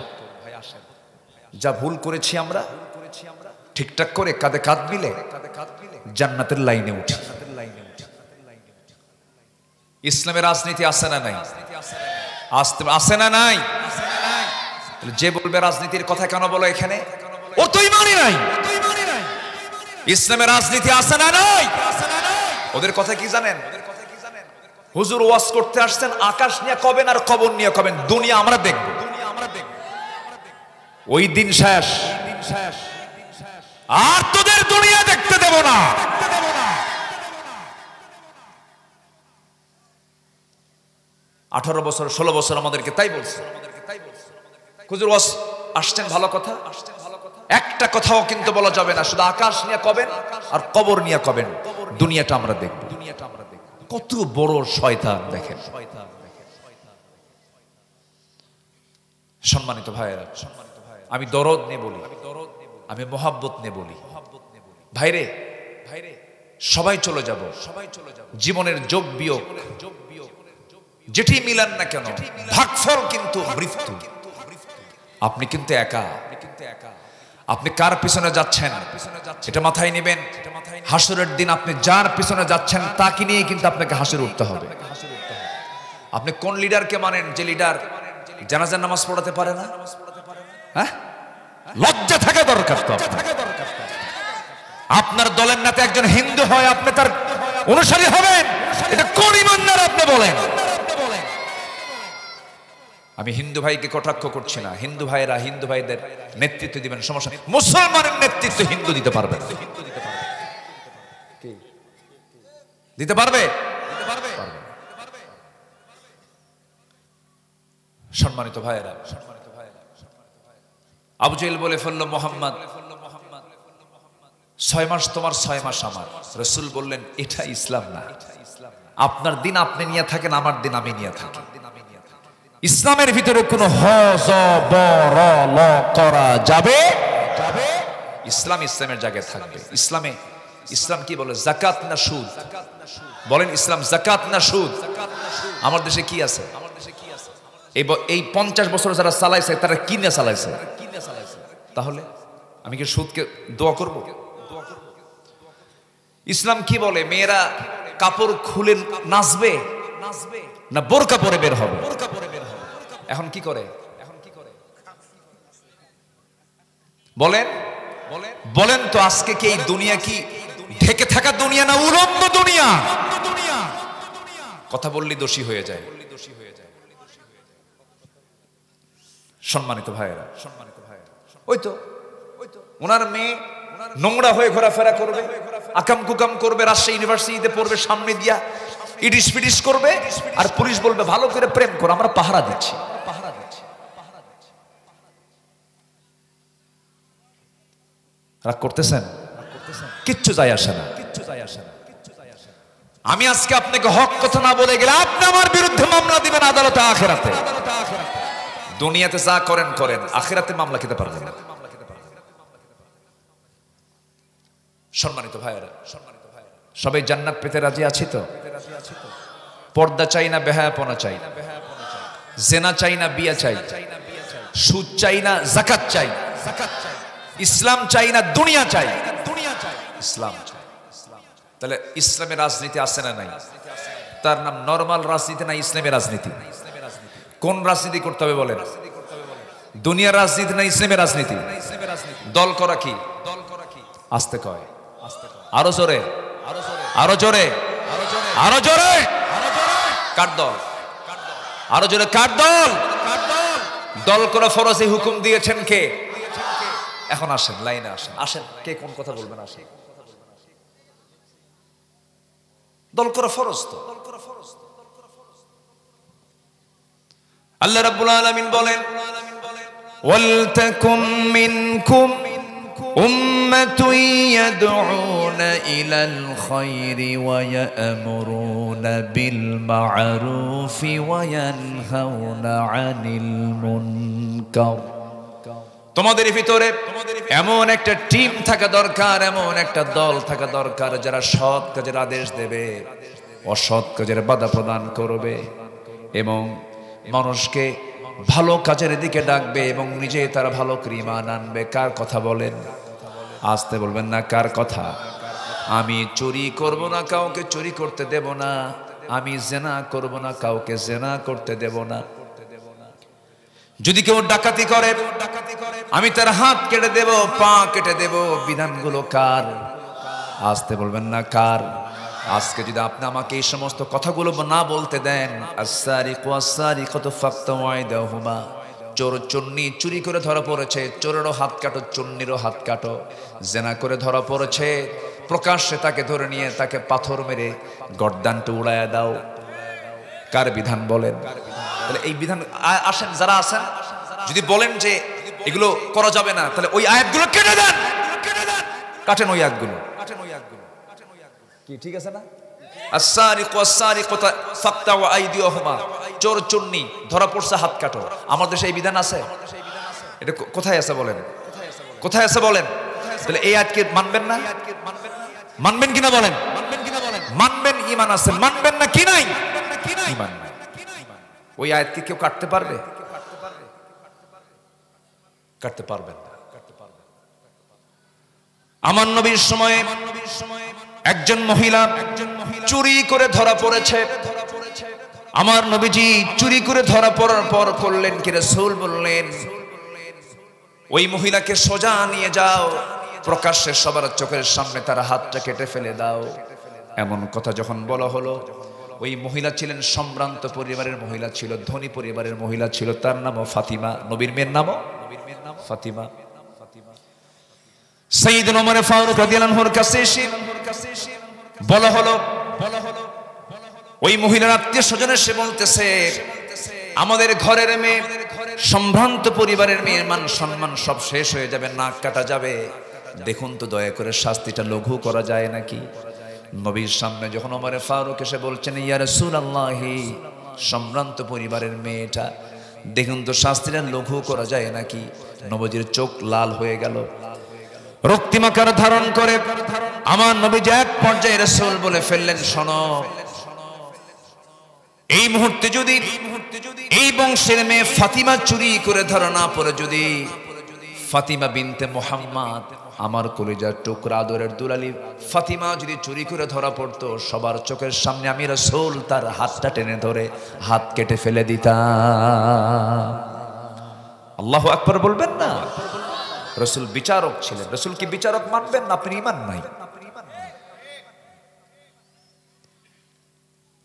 যা ভুল করেছি আমরা ঠিকঠাক করে কাঁধে কাঁধ মিলে জান্নাতের লাইনে উঠি। ইসলামের রাজনীতি আছে না নাই? আছে না নাই? যে বলবে রাজনীতির কথা কেন বলো এখানে, ও তো ইমানই নাই। ইসলামের রাজনীতি আছে না নাই? ওদের কথা কি জানেন? হুজুর ওয়াজ করতে আসছেন আকাশ নিয়ে কবেন আর কবর নিয়ে কবেন, দুনিয়া আমরা দেখব। ওই দিন শেষ, আর তোদের দুনিয়া দেখতে দেব না। 18 বছর 16 বছর আমাদেরকে তাই বলছে। হুজুর ওয়াজ আসছেন ভালো কথা, একটা কথাও কিন্তু বলা যাবে না, শুধু আকাশ নিয়ে কবেন আর কবর নিয়ে কবেন, দুনিয়াটা আমরা দেখব। কত বড় শয়তান দেখেন। সম্মানিত ভাইয়েরা, আমি দরদ নিয়ে বলি, আমি মোহাব্বত নিয়ে বলি। ভাইরে সবাই চলে যাব, জীবনের যোগ বিয়োগ যেটি মিলান না কেন, ভাগফল কিন্তু মৃত্যু। আপনি কিন্তু একা। আপনি কার পিছনে যাচ্ছেন এটা মাথায় নেবেন। হাসরের দিন আপনি যার পিছনে যাচ্ছেন তাকে নিয়ে কিন্তু আপনাকে হাসরে উঠতে হবে। আপনি কোন লিডারকে মানেন যে লিডার জানাজার নামাজ পড়াতে পারে না? হ্যাঁ, লজ্জা থাকা দরকার। তো আপনার দলের নেতা একজন হিন্দু হয়, আপনি তার অনুসারী হবেন? এটা কোন ইমানদার আপনি বলেন? আমি হিন্দু ভাইকে কটাক্ষ করছি না। হিন্দু ভাইরা হিন্দু ভাইদের নেতৃত্ব দিবেন, সমস্যা নেই। মুসলমানের নেতৃত্ব হিন্দু দিতে পারবে, দিতে পারবে। সম্মানিত ভাইয়েরা, আবু জেহেল বলে ফেলল মোহাম্মদ 6 মাস তোমার 6 মাস আমার। রাসূল বললেন এটা ইসলাম না। আপনার দিন আপনি নিয়ে থাকেন, আমার দিন আমি নিয়ে থাকি। ইসলামের ভিতরে কোনো হযবরল করা যাবে? ইসলাম ইসলামের জায়গায় থাকবে। ইসলাম কি বলে? যাকাত না সুদ? বলেন ইসলাম যাকাত না সুদ? আমার দেশে কি আছে? এই 50 বছর যারা চালাইছে তারা কি না চালাইছে? তাহলে আমি কি সুদকে দোয়া করব? ইসলাম কি বলে? মেয়েরা কাপড় খুলে নাচবে না বোরকা পরে বের হবে? এখন কি করে? বলেন বলেন তো, আজকে কি এই দুনিয়া কি ঢেকে থাকা দুনিয়া না উলম্ব দুনিয়া? কথা বললে দোষী হয়ে যায়। সম্মানিত ভাইয়েরা, ওই তো ওনার মেয়ে নোংরা হয়ে ঘোরাফেরা করবে, আকাম কুকাম করবে, রাজশাহী ইউনিভার্সিটিতে পড়বে, সামনে দিয়া ইডিস পিডিস করবে, আর পুলিশ বলবে ভালো করে প্রেম করো, আমরা পাহারা দিচ্ছি। রাগ করতেছেন? কিচ্ছু যায় আসে না। আমি আজকে আপনাকে হক কথা না বলে গেলে আপনি আমার বিরুদ্ধে মামলা দিবেন আদালতে, আখিরাতে। দুনিয়াতে যা করেন করেন, আখিরাতে মামলা খেতে পারবেন না। সম্মানিত ভাইয়েরা, সবাই জান্নাত পেতে রাজি আছি তো? পর্দা চাই না বেহায়াপনা চাই, জেনা চাই না বিয়া চাই, সুদ চাই না যাকাত চাই, ইসলাম চাই না দুনিয়া চাই? ইসলাম চাই। তাহলে ইসলামের রাজনীতি আছে না নাই? তার নাম নরমাল রাজনীতি না ইসলামের রাজনীতি? কোন রাজনীতি করতে হবে বলেন? দুনিয়ার রাজনীতি না ইসলামের রাজনীতি? দল করা কি? আস্তে কয়, আরো জোরে, আরো জোরে, আরো জোরে। কার দল? আরো জোরে কার দল? দল করা ফরজ এই হুকুম দিয়েছেন কে? এখন আসেন, লাইনে আসেন, আসেন কে কোন কথা বলবেন, আসেন। দল করা ফরজ তো। আল্লাহ রাব্বুল আলামিন বলেন, ওয়ালতাকুম মিনকুম উম্মাতুন ইয়াদউনা ইলাল খায়রি ওয়া ইয়া'মুরুনা বিল মা'রুফি ওয়া ইয়ানহাউনা আনিল মুনকার। তোমাদের ভিতরে এমন একটা টিম থাকা দরকার, এমন একটা দল থাকা দরকার যারা সৎ কাজের আদেশ দেবে, অসৎ কাজের বাধা প্রদান করবে এবং মানুষকে ভালো কাজের দিকে ডাকবে এবং নিজে তারা ভালো করে ঈমান আনবে। কার কথা বলেন? আসতে বলবেন না, কার কথা? আমি চুরি করব না, কাউকে চুরি করতে দেব না। আমি জেনা করব না, কাউকে জেনা করতে দেব না। যদি কেউ ডাকাতি করে আমি তার হাত কেটে দেব, পা কেটে দেব। বিধানগুলো কার? আসতে বলবেন না, কার? আজকে যদি আপনি আমাকে এই সমস্ত কথাগুলো না বলতে দেন, আস-সারিকু ওয়াস-সারিকাতু ফাকতাউ আইদাহুমা, চোর চুন্নি চুরি করে ধরা পড়েছে, চোরেরও হাত কাটো, চুন্নিরও হাত কাটো। জেনা করে ধরা পড়েছে, প্রকাশ্যে তাকে ধরে নিয়ে তাকে পাথর মেরে গর্দানটা উড়াইয়া দাও। কার বিধান বলেন? তাহলে এই বিধান আসেন যারা আছেন, যদি বলেন যে এগুলো করা যাবে না, তাহলে ওই আয়াতগুলো কেটে দেন, কাটেন ওই আয়াতগুলো। কি ঠিক আছে না? আস-সারিকু ওয়াস-সারিকাতু ফাকতাউ আইদিয়াহুমা, চোর চুন্নি ধরা পড়ছে, হাত কাটো। আমার দেশে এই বিধান আছে? এটা কোথায় আছে বলেন? কোথায় আছে বলেন? তাহলে এই আয়াতকে মানবেন না? মানবেন কিনা বলেন? মানবেন, ঈমান আছে। মানবেন না কি নাই? ঈমান নাই। ওই আয়াতকে কেউ কাটতে পারবে? কাটতে পারবেন না। আমার নবীর সময়ে একজন মহিলা চুরি করে ধরা পড়েছে। আমার নবীজি চুরি করে ধরা পড়ার পর করলেন কি? রাসূল বললেন, ওই মহিলাকে সোজা নিয়ে যাও, প্রকাশ্যে সবার চোখের সামনে তার হাতটা কেটে ফেলে দাও। এমন কথা যখন বলা হলো, ওই মহিলা ছিলেন সম্ভ্রান্ত পরিবারের মহিলা ছিল, ধনী পরিবারের মহিলা ছিল। তার নামও ফাতিমা, নবীর মেয়ের নামও ফাতিমা। সাইয়েদনা ওমর ফারুক রাদিয়াল্লাহু আনহুর কাছে এসে বলা হলো, ওই মহিলার আত্মীয় স্বজন এসে বলতেছে, আমাদের ঘরের মেয়ে, সম্ভ্রান্ত পরিবারের মেয়ের মান সম্মান সব শেষ হয়ে যাবে, নাক কাটা যাবে। দেখুন তো দয়া করে শাস্তিটা লঘু করা যায় নাকি? নবীর সামনে যখন ওমর ফারুক এসে বলছেন, ইয়া রাসূলুল্লাহ, সম্ভ্রান্ত পরিবারের মেয়েটা, দেখুন তো শাস্তিটা লঘু করা যায় নাকি? নবীজির চোখ লাল হয়ে গেল, রক্তিমাকার ধারণ করে আমার নবীজি এক পর্যায়ে রাসূল বলে ফেললেন, শোনো, এই মুহূর্তে যদি এই বংশের মেয়ে ফাতিমা চুরি করে ধরা না পড়ে, যদি ফাতিমা বিনতে মুহাম্মদ, আমার কলিজার টুকরা আদরের দুলালি ফাতিমা যদি চুরি করে ধরা পড়তো, সবার চোখের সামনে আমি রাসূল তার হাতটা টেনে ধরে হাত কেটে ফেলে দিতাম। আল্লাহু আকবার বলবেন না? রাসূল বিচারক ছিলেন। রাসূল কি বিচারক মানবেন না? আপনি ঈমান নাই।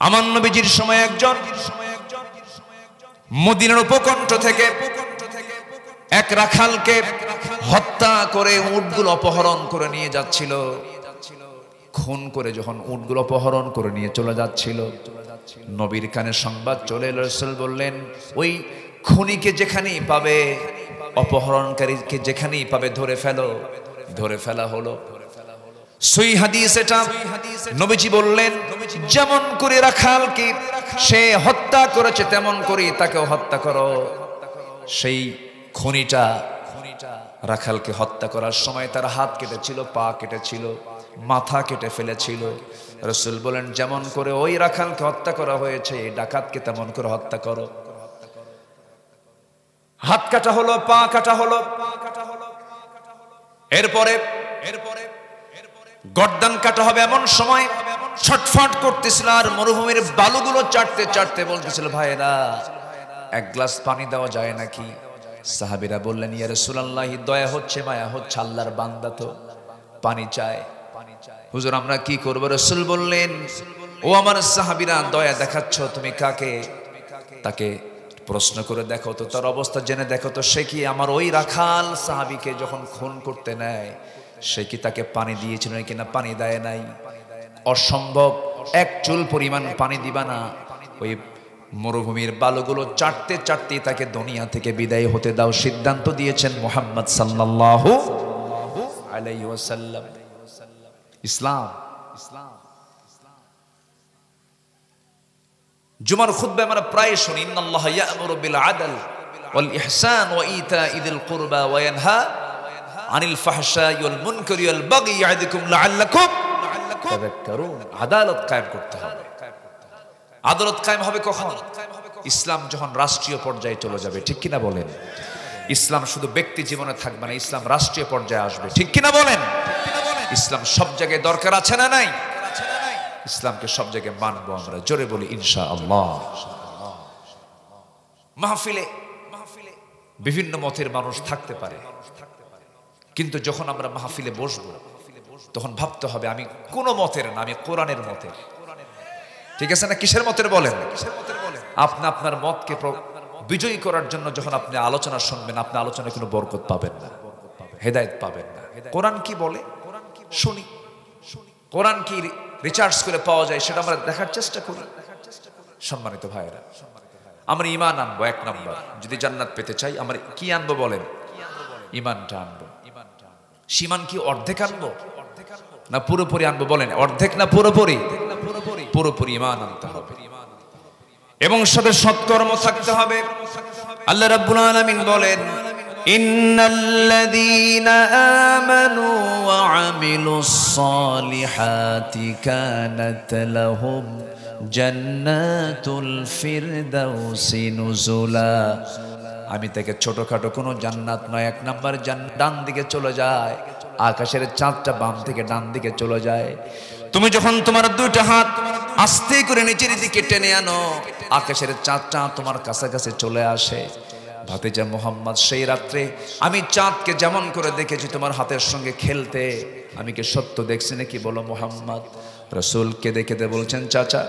আমার নবীজির সময় একজন মদিনার উপকণ্ঠ থেকে এক রাখালকে হত্যা করে উটগুলো অপহরণ করে নিয়ে যাচ্ছিল। খুন করে যখন উটগুলো অপহরণ করে নিয়ে চলে যাচ্ছিল, নবীর কানে সংবাদ চলে এলো। রাসূল বললেন, ওই খুনিকে যেখানেই পাবে, অপহরণকারীকে যেখানেই পাবে ধরে ফেলো। ধরে ফেলা হলো। সই হাদিস এটা। নবীজি বললেন, যেমন করে রাখালকে সে হত্যা করেছে তেমন করে তাকেও হত্যা করো। সেই খুনিটা রাখালকে হত্যা করার সময় তার হাত কেটেছিল, পা কেটেছিল, মাথা কেটে ফেলেছিল। রাসূল বলেন, যেমন করে ওই রাখালকে হত্যা করা হয়েছে, ডাকাতকে তেমন করে হত্যা করো। হাত কাটা হলো, পা কাটা হলো। এরপরে গর্দান কাটা হবে। এমন সময় ছটফট করতেছিল আর মরুভূমির বালুগুলো চাটতে চাটতে বলতেছিল, ভাইরা এক গ্লাস পানি দেওয়া যায় নাকি? সাহাবীরা বললেন, ইয়া রাসূলুল্লাহ, দয়া হচ্ছে, মায়া হচ্ছে, আল্লাহর বান্দা তো পানি চায়। হুজুর আমরা কি করব? রাসূল বললেন, ও আমার সাহাবীরা, দয়া দেখাচ্ছ তুমি কাকে? তাকে প্রশ্ন করে দেখো তো, তার অবস্থা জেনে দেখো তো, সে কি আমার ওই রাখাল সাহাবীকে যখন খুন করতে নেয় সে কি তাকে পানি দিয়েছিল নাকি না পানি দেয় নাই? অসম্ভব, এক চুল পরিমাণ পানি দিবা না। ওই মরুভূমির বালুগুলো চাটতে চাটতে তাকে দুনিয়া থেকে বিদায় হতে দাও, সিদ্ধান্ত দিয়েছেন মুহাম্মদ সাল্লাল্লাহু আলাইহি ওয়াসাল্লাম। ইসলাম জুমার খুতবায় আমরা প্রায় শুনি, ইন্নাল্লাহা ইয়া'মুরু বিল আদল ওয়াল ইহসান ওয়া ইতা'i যিল কুরবা ওয়া ইয়ানহা আনিল ফাহশাই ওয়াল মুনকারি ওয়াল বাগই ইয়া'iদুকুম লাআল্লাকুম তাযাক্কারুন। আদালত কায়েম করতে হবে। আদালত কায়েম হবে কখন? ইসলাম যখন রাষ্ট্রীয় পর্যায়ে চলে যাবে, ঠিক কিনা বলেন? ইসলাম শুধু ব্যক্তি জীবনে থাকবে না, ইসলাম রাষ্ট্রীয় পর্যায়ে আসবে, ঠিক কিনা বলেন? ইসলাম সব জায়গায় দরকার আছে না নাই? ইসলামকে সব জায়গায় মানবো আমরা, জোরে বলি ইনশাআল্লাহ। মাহফিলে বিভিন্ন মতের মানুষ থাকতে পারে, কিন্তু যখন আমরা মাহফিলে বসবো তখন ভাবতে হবে আমি কোন মতের না, আমি কোরআনের মতের। ঠিক আছে না? কিসের মতের বলেন? আপনি আপনার মতকে বিজয়ী করার জন্য যখন আপনি আলোচনা শুনবেন, আপনি আলোচনায় কোনো বরকত পাবেন না, হেদায়েত পাবেন না। কোরআন কি বলে শুনি, কোরআন কি রিসার্চ করে পাওয়া যায় সেটা আমরা দেখার চেষ্টা করি। সম্মানিত ভাইয়েরা, আমরা ঈমান আনবো। এক নাম্বার, যদি জান্নাত পেতে চাই আমরা কি আনবো বলেন? ঈমানটা আনবো। ঈমান কি অর্ধেক আনবো না পুরোপুরি আনবো বলেন? অর্ধেক না পুরোপুরি? পুরোপুরি ঈমান আনতে হবে এবং সাথে সৎকর্ম থাকতে হবে। আল্লাহ রাব্বুল আলামিন বলেন, ইন্নাল্লাযীনা আমানু ওয়া আমিলুস সালিহাতি কানাত লাহুম জান্নাতুল ফিরদাউসি নুজুলা। আমি তাকে ছোটখাটো কোনো জান্নাত নয়, এক নাম্বার ডান দিকে চলে যায়, আকাশের চাঁদটা বাম থেকে ডান দিকে চলে যায়। তুমি যখন তোমার দুইটা হাত আস্তে করে নিচের দিকে টেনে আনো, আকাশের চাঁদটা তোমার কাছাকাছি চলে আসে। ভাতিজা মুহাম্মদ, সেই রাত্রে আমি চাঁদকে যেমন করে দেখেছি তোমার হাতের সঙ্গে খেলতে, আমি কি সত্য দেখছি নাকি বলো মুহাম্মদ? রাসূলকে দেখে বলছেন, চাচা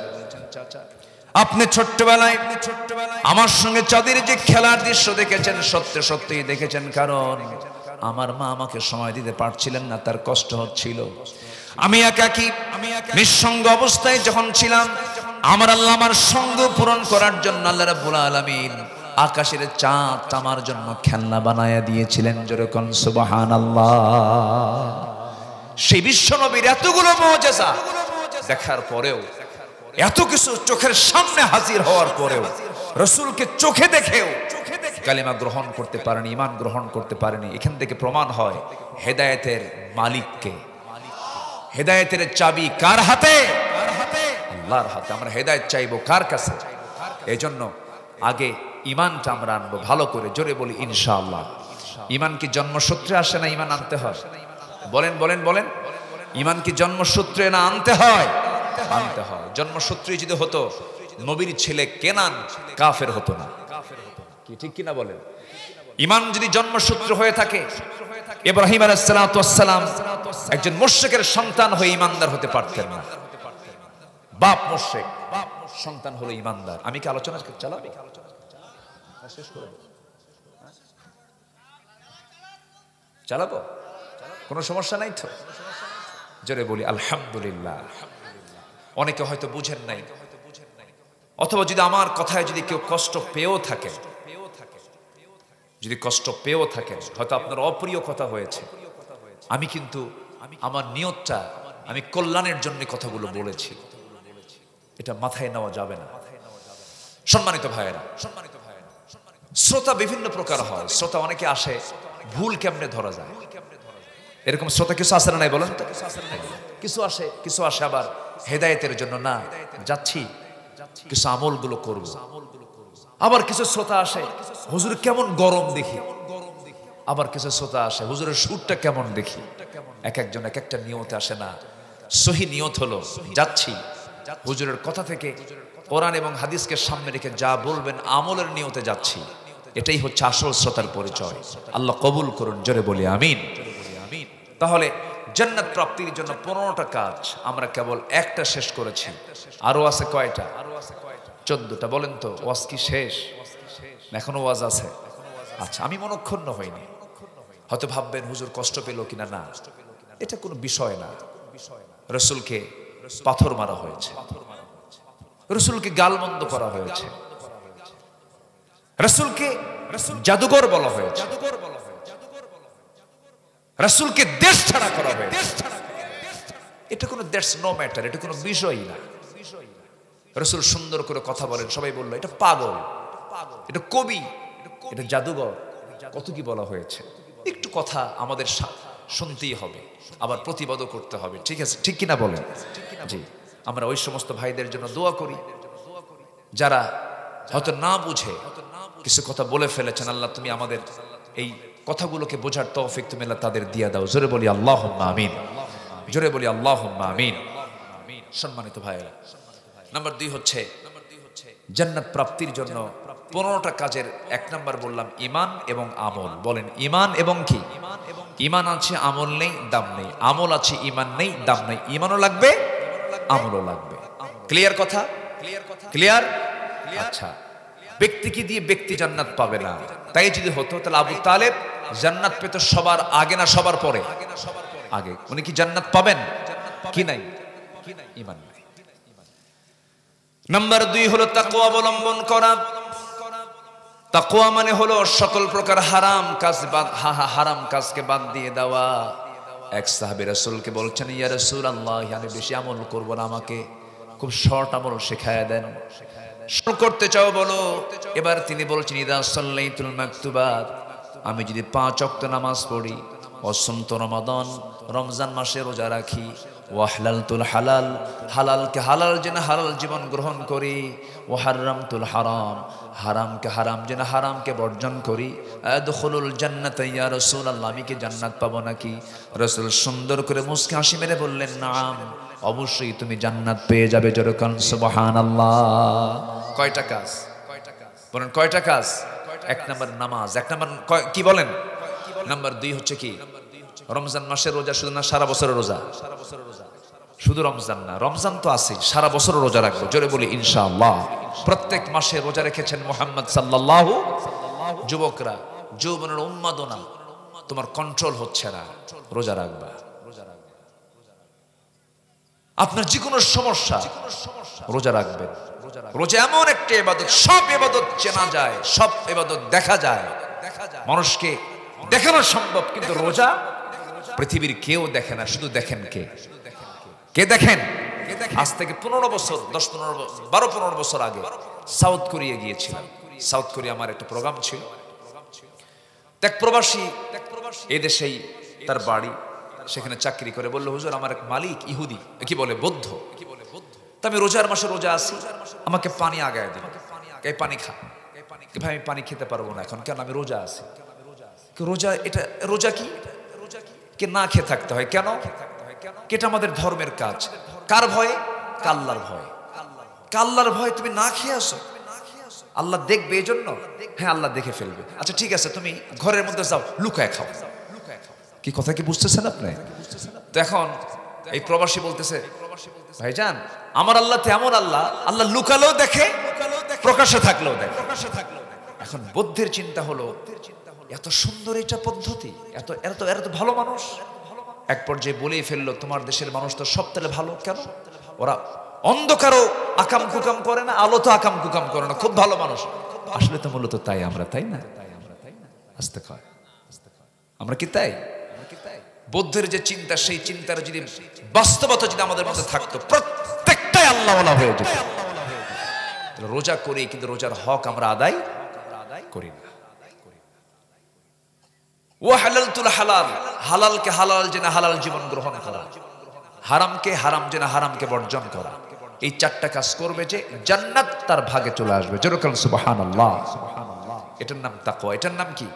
আপনি ছোট্টবেলায় আমার সঙ্গে চাঁদের যে খেলার দৃশ্য দেখেছেন, সত্যি সত্যিই দেখেছেন, কারণ আমার মা আমাকে সময় দিতে পারছিলেন না, তার কষ্ট হচ্ছিল। আমি একাকী নিঃসঙ্গ অবস্থায় যখন ছিলাম, আমার আল্লাহ আমার সঙ্গ পূরণ করার জন্য আল্লাহ রাব্বুল আলামিন আকাশের চাঁদ আমার জন্য খেলনা বানায়া দিয়েছিলেন। যেরকম সুবহানাল্লাহ। সেই বিশ্ব নবীর এতগুলো মুজিজা দেখার পরেও, এত কিছু চোখের সামনে হাজির হওয়ার পরেও, রাসূলকে চোখে দেখেও কালিমা গ্রহণ করতে পারেনি, ঈমান গ্রহণ করতে পারেনি। এখান থেকে প্রমাণ হয় হেদায়েতের মালিককে। হেদায়েতের চাবি কার হাতে? আল্লাহর হাতে। আমরা হেদায়েত চাইবো কার কাছে? এজন্য আগে ঈমানটা আমরা আনবো ভালো করে, জোরে বলি ইনশাআল্লাহ। ঈমান কি জন্মসূত্রে আসে না ঈমান আনতে হয়? বলেন বলেন বলেন। ঈমান কি জন্মসূত্রে না আনতে হয়? আনতে হয়। জন্মসূত্রে যদি হতো, নবীর ছেলে কেনান কাফের হতো না, কি ঠিক কিনা বলেন? ঈমান যদি জন্মসূত্র হয়ে থাকে, ইব্রাহিম আলাইহিস সালাতু ওয়াস সালাম একজন মুশরিকের সন্তান হয়ে ঈমানদার হতে পারতেন না। বাপ মুশরিক, সন্তান হলো ঈমানদার। আমি কি আলোচনা চালাবো? শেষ করে চালাবো? কোনো সমস্যা নাই তো? জোরে বলি আলহামদুলিল্লাহ। অনেকে হয়তো বুঝেন নাই, অথবা যদি আমার কথায় যদি কেউ কষ্ট পেয়েও থাকে, যদি কষ্ট পেয়েও থাকেন, হয়তো আপনার অপ্রিয় কথা হয়েছে, আমি কিন্তু আমার নিয়তটা আমি কল্যাণের জন্য কথাগুলো বলেছি, এটা মাথায় নেওয়া যাবে না। সম্মানিত ভাইয়েরা, শ্রোতা বিভিন্ন প্রকার হয়। শ্রোতা অনেকে আসে, ভুল কেমনে ধরা যায় এরকম শ্রোতা কিছু আসে না নাই বলেন তো? কিছু আসে আবার হেদায়েতের জন্য, না যাচ্ছি কিছু আমলগুলো করব। আবার কিছু শ্রোতা আসে, হুজুর কেমন গরম দেখি। আবার কিছু শ্রোতা আসে, হুজুরের সুরটা কেমন দেখি। এক একজন এক একটা নিয়তে আসে না। সহি নিয়ত হলো যাচ্ছি হুজুরের কথা থেকে কোরআন এবং হাদিসকে সামনে রেখে যা বলবেন আমলের নিয়তে যাচ্ছি। এটাই হচ্ছে আসল শ্রোতার পরিচয়। আল্লাহ কবুল করুন, জোরে বলি আমিন। তাহলে জান্নাত প্রাপ্তির জন্য 15টা কাজ, আমরা কেবল একটা শেষ করেছি। আরো আছে কয়টা? 14টা। বলেন তো ওয়াজ কি শেষ? এখনো ওয়াজ আছে? আচ্ছা, আমি মনক্ষুণ্ণ হইনি। হয়তো ভাববেন হুজুর কষ্ট পেল কিনা, না, এটা কোনো বিষয় না। রসুলকে পাথর মারা হয়েছে, রসুলকে গালমন্দ করা হয়েছে, রসুলকে জাদুঘর বলা হয়েছে, রসুলকে দেশ ছাড়া করা হয়েছে। এটা কোনো দ্যাটস নো ম্যাটার, এটা কোনো বিষয়ই না। রসুল সুন্দর করে কথা বলেন, সবাই বললো এটা পাগল, এটা কবি, এটা জাদুঘর, কত কি বলা হয়েছে। একটু কথা আমাদের শুনতেই হবে, আবার প্রতিবাদও করতে হবে, ঠিক আছে, ঠিক কিনা বলেন? জি, আমরা ওই সমস্ত ভাইদের জন্য দোয়া করি যারা হয়তো না বুঝে কিছু কথা বলে ফেলেছেন। আল্লাহ তুমি আমাদের এই কথাগুলোকে বোঝার তৌফিক তুমি আল্লাহ তাদের দিয়ে দাও। জোরে বলি আল্লাহুম্মা আমিন, জোরে বলি আল্লাহুম্মা আমিন। সম্মানিত ভাইরা, নাম্বার 2 হচ্ছে জান্নাত প্রাপ্তির জন্য 15টা কাজের 1 নাম্বার বললাম ঈমান এবং আমল। বলেন ঈমান এবং কি? ঈমান আছে আমল নেই, দাম নেই। আমল আছে ঈমান নেই, দাম নেই। ঈমানও লাগবে, আমলও লাগবে। ক্লিয়ার কথা? ক্লিয়ার? আচ্ছা, ব্যক্তিকে দিয়ে ব্যক্তি জান্নাত পাবে না। তাই যদি হতো তাহলে আবু তালেব জান্নাত পেত সবার আগে না সবার পরে? আগে। উনি কি জান্নাত পাবেন কি নাই? ঈমান নাই। নাম্বার 2 হলো তাকওয়া অবলম্বন করা। তাকওয়া মানে হলো সকল প্রকার হারাম কাজ বাদ, হারাম কাজকে বাদ দিয়ে দেওয়া। এক সাহাবী রাসূলকে বলছেন, ইয়া রাসূলুল্লাহ, আমি বেশি আমল করব না, আমাকে খুব শর্ট আমল শেখায় দেন। শুরু করতে চাও বলো। এবার তিনি বলছেন, ইদা সাল্লাইতুল মাকতুবাত, আমি যদি 5 ওয়াক্ত নামাজ পড়ি, ওয়াসুমতু রমাদান, রমজান মাসে রোজা রাখি, ওয়াহলালতুল হালাল, হালালকে হালাল যেন হালাল জীবন গ্রহণ করি, ওয়াহাররামতুল হারাম, হারামকে হারাম যেন হারামকে বর্জন করি, আদখুলুল জান্নাত ইয়া রাসূলুল্লাহ, আমি কি জান্নাত পাবো নাকি? রাসূল সুন্দর করে মুস্কি হাসি মেরে বললেন, নাম, অবশ্যই তুমি জান্নাত পেয়ে যাবে। জোরে কান সুবহানাল্লাহ। কয়টা কাজ বলেন? কয়টা কাজ? 1 নাম্বার নামাজ, 1 নাম্বার কি বলেন? নাম্বার 2 হচ্ছে কি? রমজান মাসের রোজা। শুধু না, সারা বছরের রোজা? শুধু রমজান না, রমজান তো আছে, সারা বছর রোজা রাখবো। জোরে বলি ইনশাআল্লাহ। প্রত্যেক মাসে রোজা রেখেছেন মুহাম্মদ সাল্লাল্লাহু। যুবকরা, যৌবনের উন্মাদনা তোমার কন্ট্রোল হচ্ছে না, রোজা রাখবা। আপনার যে কোনো সমস্যা, রোজা রাখবেন। রোজা এমন একটা ইবাদত, সব ইবাদত চেনা যায়, সব ইবাদত দেখা যায়, মানুষকে দেখানো সম্ভব, কিন্তু রোজা পৃথিবীর কেউ দেখে না। শুধু দেখেন কে? কে দেখেন? আজ থেকে 15 বছর, 12-15 বছর আগে সাউথ কোরিয়া গিয়েছিলাম। সাউথ কোরিয়া আমার একটা প্রোগ্রাম ছিল। এক প্রবাসী, এদেশেই তার বাড়ি, সেখানে চাকরি করে, বললো, হুজুর আমার এক মালিক ইহুদি, কি বলে বৌদ্ধ, তা আমি রোজার মাসে রোজা আছি, আমাকে পানি আগায় দিন, কে পানি খা। ভাই আমি পানি খেতে পারবো না এখন, কেন? আমি রোজা আছি। রোজা, এটা রোজা কি? কে না খেয়ে থাকতে হয় কেন? এটা আমাদের ধর্মের কাজ। কার ভয়ে? আল্লাহর ভয়। আল্লাহর ভয় তুমি না খেয়ে আসো, আল্লাহ দেখবে এই জন্য? হ্যাঁ, আল্লাহ দেখে ফেলবে। আচ্ছা ঠিক আছে, তুমি ঘরের মধ্যে যাও, লুকায় খাও। কি কথা কি বুঝতেছেন আপনি? তো এখন এই প্রবাসী বলতেছে, ভাইজান আমার আল্লাহ তো এমন আল্লাহ, আল্লাহ লুকালেও দেখে, প্রকাশ্যে থাকলেও দেখে। এখন বৌদ্ধের চিন্তা হলো, এত সুন্দর এটা পদ্ধতি, এত এত এত ভালো মানুষ। এক পর্যায়ে বলেই ফেললো, তোমার দেশের মানুষ তো সব তাহলে ভালো কেন? ওরা অন্ধকারও আকাম কুকাম করে না, আলো তো আকাম কুকাম করে না, খুব ভালো মানুষ। আসলে তো মূলত তাই আমরা, তাই না? আস্তে কয়, আমরা কি তাই? বৌদ্ধের যে চিন্তা, সেই চিন্তার যদি বাস্তবতা যদি আমাদের মধ্যে থাকতো, প্রত্যেকটাই আল্লাহওয়ালা হয়ে যেত। রোজা করি, কিন্তু রোজার হক আমরা আদায় করি না। ওয়াহালালতুল হালাল, হালালকে হালাল যেন হালাল জীবন গ্রহণ করা, হারামকে হারাম যেন হারামকে বর্জন করা। এই 4টা কাজ করবে যে জান্নাত তার ভাগে চলে আসবে। জোরে বলেন সুবহানাল্লাহ। এটার নাম তাকওয়া। এটার নাম কি?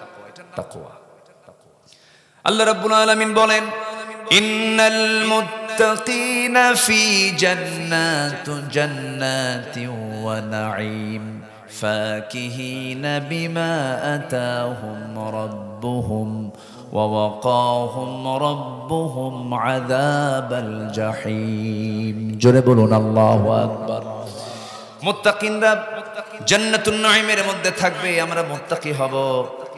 তাকওয়া। আল্লাহ রাব্বুল আলামিন বলেন, ইন্নাল মুত্তাকিনা ফি জান্নাতি ওয়া নাঈম ফাকিহিনা বিমা আতাহুম রাব্বুহুম ওয়া ওয়াকাহুম রাব্বুহুম আযাবাল জাহিম। জোরে বলুন আল্লাহু আকবার। মুত্তাকিনরা জান্নাতুন নাঈমের মধ্যে থাকবে, আমরা মুত্তাকি হব।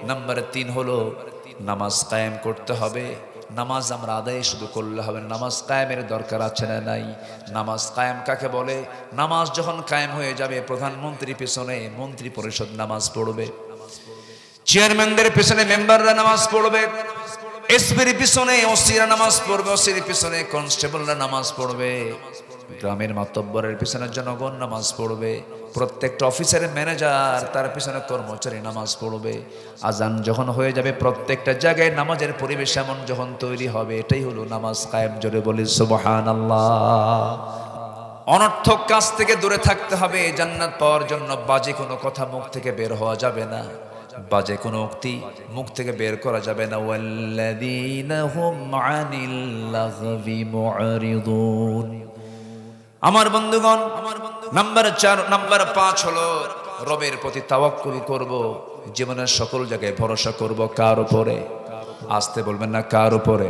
নাম্বার 3 হলো নামাজ কায়েম করতে হবে। নামাজ আমরা আদায় শুধু করলে হবে, নামাজ কায়েমের দরকার আছে না নাই? নামাজ কায়েম কাকে বলে? নামাজ যখন কায়েম হয়ে যাবে, প্রধানমন্ত্রীর পিছনে মন্ত্রী পরিষদ নামাজ পড়বে, চেয়ারম্যানদের পিছনে মেম্বাররা নামাজ পড়বে, এসপির পিছনে ওসিরা নামাজ পড়বে, ওসির পিছনে কনস্টেবলরা নামাজ পড়বে, গ্রামের মাতব্বরের পিছনে জনগণ নামাজ পড়বে, প্রত্যেকটা অফিসের ম্যানেজার তার পিছনে কর্মচারী নামাজ পড়বে। আজান যখন হয়ে যাবে, প্রত্যেকটা জায়গায় নামাজের পরিবেশ এমন যখন তৈরি হবে, এটাই হলো নামাজ কায়েম। জোরে বলি সুবহানাল্লাহ। অনর্থক কাজ থেকে দূরে থাকতে হবে। জান্নাত পাওয়ার জন্য বাজে কোনো কথা মুখ থেকে বের হওয়া যাবে না, বাজে কোনো উক্তি মুখ থেকে বের করা যাবে না। ওয়াল্লাযীনা হুম আনিল লাগবি মুআরিদুন। আমার বন্ধুগণ, নাম্বার 4 নাম্বার 5 হলো রবের প্রতি তাওয়াক্কুল করব, জীবনের সকল জায়গায় ভরসা করব। কার উপরে? আসতে বলবেন না, কার উপরে?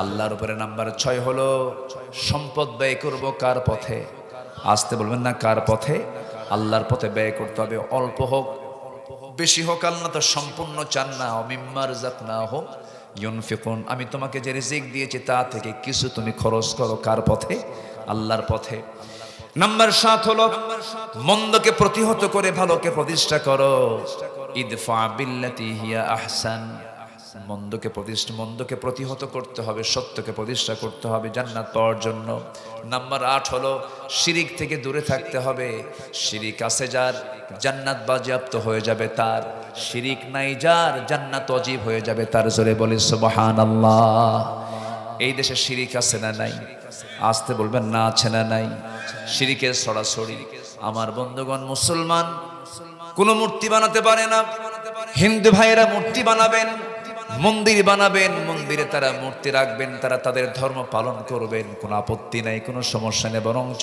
আল্লাহর উপরে। নাম্বার 6 হলো সম্পদ ব্যয় করব। কার পথে? আসতে বলবেন না, কার পথে? আল্লাহর পথে ব্যয় করতে হবে। অল্প হোক বেশি হোক, আল্লাহ তো সম্পূর্ণ চান না। মিম্মা রাযাকনাহুম ইউনফিকুন। আমি তোমাকে যে রিজিক দিয়েছি তা থেকে কিছু তুমি খরচ করো। কার পথে? আল্লাহর পথে। নাম্বার 7 হলো মন্দকে প্রতিহত করে ভালোকে প্রতিষ্ঠা করো। ইদফা বিল্লাতি হিয়া আহসান। মন্দকে প্রতিহত করতে হবে, সত্যকে প্রতিষ্ঠা করতে হবে জান্নাত পাওয়ার জন্য। নাম্বার 8 হলো শিরিক থেকে দূরে থাকতে হবে। শিরিক আছে যার, জান্নাত বাজেয়াপ্ত হয়ে যাবে তার। শিরিক নাই যার, জান্নাত ওয়াজিব হয়ে যাবে তার। জোরে বলি সুবহানাল্লাহ। এই দেশে শিরিক আছে না নাই? আসতে বলবেন না, আছে না নাই? শিরিকের ছড়াছড়ি। আমার বন্ধুগণ, মুসলমান কোনো মূর্তি বানাতে পারে না। হিন্দু ভাইয়েরা মূর্তি বানাবেন, মন্দির বানাবেন, মন্দিরে তারা মূর্তি রাখবেন, তারা তাদের ধর্ম পালন করবেন, কোনো আপত্তি নাই, কোনো সমস্যা নেই। বরঞ্চ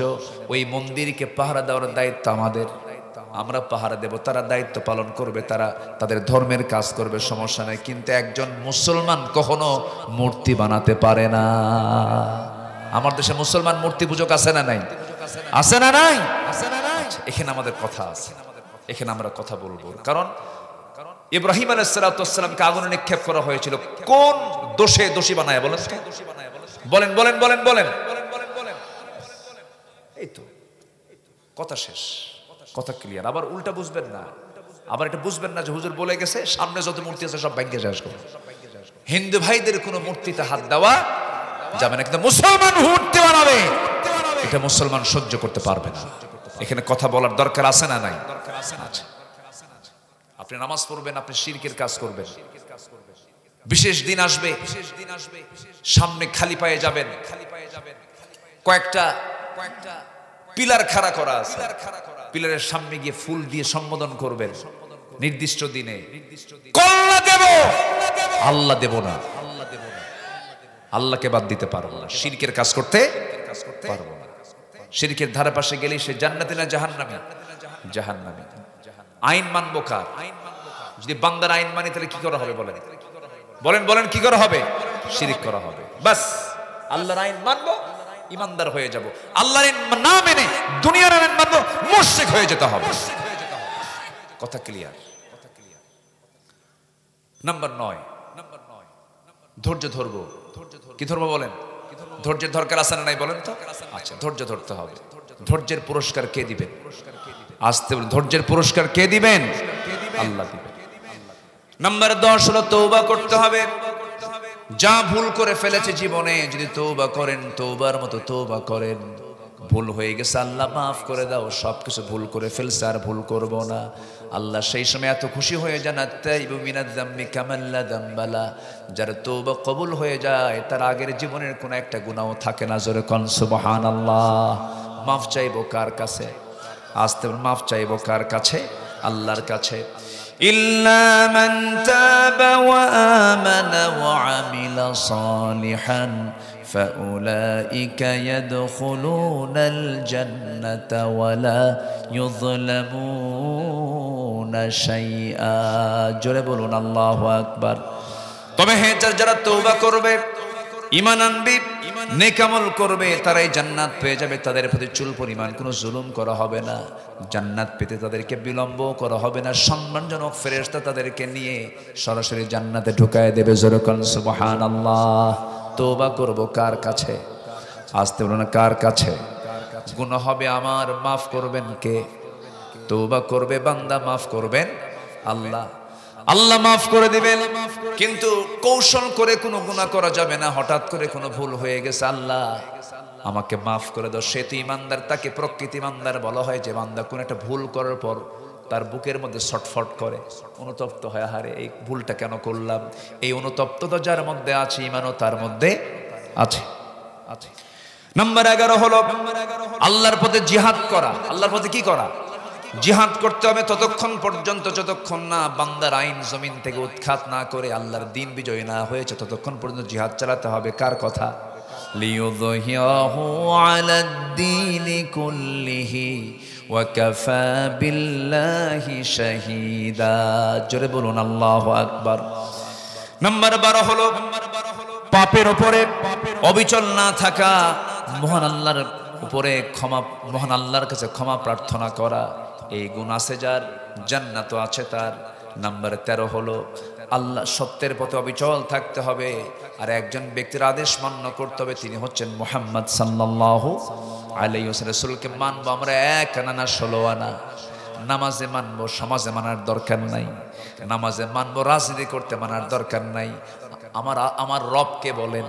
ওই মন্দিরকে পাহারা দেওয়ার দায়িত্ব আমাদের। আমরা পাহারা দেব, তারা দায়িত্ব পালন করবে, তারা তাদের ধর্মের কাজ করবে, সমস্যা নেই। কিন্তু একজন মুসলমান কখনো মূর্তি বানাতে পারে না। আমার দেশে মুসলমান মূর্তি পূজক আছে না নাই? আছে না নাই? এখানে আমাদের কথা আছে, এখানে আমরা কথা বলবো। কারণ ইব্রাহিম আলাইহিস সালামকে আগুনে নিক্ষেপ করা হয়েছিল কোন দোষে? দোষী বানায় বলেন, বলেন বলেন বলেন বলেন। এই তো কথা শেষ, কথা ক্লিয়ার। আবার উল্টা বুঝবেন না, আবার এটা বুঝবেন না যে হুজুর বলে গেছে সামনে যত মূর্তি আছে সব ভাঙিয়ে শেষ করবে। হিন্দু ভাইদের কোনো মূর্তিতে হাত দেওয়া যাবে না, কিন্তু মুসলমান মূর্তি বানাবে, এটা মুসলমান সহ্য করতে পারবে না। এখানে কথা বলার দরকার আছে না নাই? আছে। আপনি নামাজ পড়বেন, আপনি শিরকের কাজ করবেন। বিশেষ দিন আসবে, সামনে খালি পায়ে যাবেন, কয়েকটা পিলার খাড়া করা আছে, পিলারের সামনে গিয়ে ফুল দিয়ে সম্বোধন করবেন নির্দিষ্ট দিনে। কল্লা দেব, আল্লাহ দেব না। আল্লাহকে বাদ দিতে পারবো না, শিরকের কাজ করতে পারবো না। শিরকের ধারে পাশে গেলেই সে জান্নাতি না জাহান্নামী? জাহান্নামী। আইন মানবো কার? যদি বান্দার আইন মানি তাহলে কি করা হবে বলেন? বলেন বলেন, কি করা হবে? শিরিক করা হবে। বাস, আল্লাহর আইন মানবো, ইমানদার হয়ে যাব। আল্লাহর আইন না মেনে দুনিয়ার আইন মানবো, মুশরিক হয়ে যেতে হবে। কথা ক্লিয়ার? নাম্বার 9, ধৈর্য ধরবো। কি ধরবো বলেন? ধৈর্যের দরকার আছে না নাই বলেন তো? আচ্ছা, ধৈর্য ধরতে হবে। ধৈর্যের পুরস্কার কে দিবেন? আসতে বলুন, ধৈর্যের পুরস্কার কে দিবেন? আল্লাহ দিবেন। নাম্বার 10 হলো তওবা করতে হবে। যা ভুল করে ফেলেছে জীবনে, যদি তওবা করেন, তওবার মতো তওবা করেন, ভুল হয়ে গেছে আল্লাহ মাফ করে দাও, সবকিছু ভুল করে ফেলছে আর ভুল করব না। আল্লাহ সেই সময় এত খুশি হয়ে যান, আত্তাইবু মিনাজ যামবি কামাল্লা যামবালা। যার তওবা কবুল হয়ে যায়, তার আগের জীবনের কোনো একটা গুনাহ থাকে না। জোরে কোন সুবহানাল্লাহ। মাফ চাইবো কার কাছে? আসতে মাফ চাইবো কার কাছে? আল্লাহর কাছে। ইল্লা মান তাবা ওয়া আমানা ওয়া আমিলা সালিহান ফাউলাইকা ইয়াদখুলুনাল জান্নাতা ওয়া লা ইউযলামুনা শাইআ। জোরে বলুন আল্লাহু আকবার। তবে হ্যাঁ, যারা তওবা করবে, ঈমান আনবে, নেক আমল করবে, তারাই জান্নাত পেয়ে যাবে। তাদের প্রতি চুল পরিমাণ কোনো জুলুম করা হবে না। জান্নাত পেতে তাদেরকে বিলম্ব করা হবে না। সম্মানজনক ফেরেশতা তাদেরকে নিয়ে সরাসরি জান্নাতে ঢুকায় দেবে। জোরে কোন সুবহানাল্লাহ। তওবা করব কার কাছে? আসতে বলো না, কার কাছে? গুনাহ হবে আমার, মাফ করবেন কে? তওবা করবে বান্দা, মাফ করবেন আল্লাহ। আল্লাহ মাফ করে দিবেন, কিন্তু কৌশল করে কোনো গুনাহ করা যাবে না। হঠাৎ করে কোনো ভুল হয়ে গেছে, আল্লাহ আমাকে মাফ করে দাও, সে তো ইমানদার। তাকে প্রকৃতি ইমানদার বলা হয় যে বান্দা কোন একটা ভুল করার পর তার বুকের মধ্যে ছটফট করে, অনুতপ্ত হয়, হারে এই ভুলটা কেন করলাম। এই অনুতপ্ততা যার মধ্যে আছে, ইমানও তার মধ্যে আছে। নাম্বার 11 হলো আল্লাহর পথে জিহাদ করা। আল্লাহর পথে কি করা? জিহাদ করতে হবে ততক্ষণ পর্যন্ত যতক্ষণ না বান্দার আইন জমিন থেকে উৎখাত না করে আল্লাহর দ্বীন বিজয় না হয়েছে, ততক্ষণ পর্যন্ত জিহাদ চালাতে হবে। কার কথা? লিয়ুযহিরাহু আলাদ-দীনি কুল্লিহি ওয়া কাফা বিল্লাহি শাহীদা। জোরে বলুন আল্লাহু আকবার। নাম্বার 12 হলো পাপের উপরে অবিচল না থাকা, মহান আল্লাহর উপরে ক্ষমা, মহান আল্লাহর কাছে ক্ষমা প্রার্থনা করা। এই গুণ আছে যার, জান্নাত আছে তার। নাম্বার 13 হলো আল্লাহ সত্যের পথে অবিচল থাকতে হবে। আর একজন ব্যক্তির আদেশ মান্য করতে হবে, তিনি হচ্ছেন মুহাম্মদ সাল্লাল্লাহু আলাইহি ওয়াসাল্লাম। রাসূলকে মানবো আমরা 1 আনা না 16 আনা। নামাজে মানবো, সমাজে মানার দরকার নাই। নামাজে মানবো, রাজনীতি করতে মানার দরকার নাই। আমার রবকে বলেন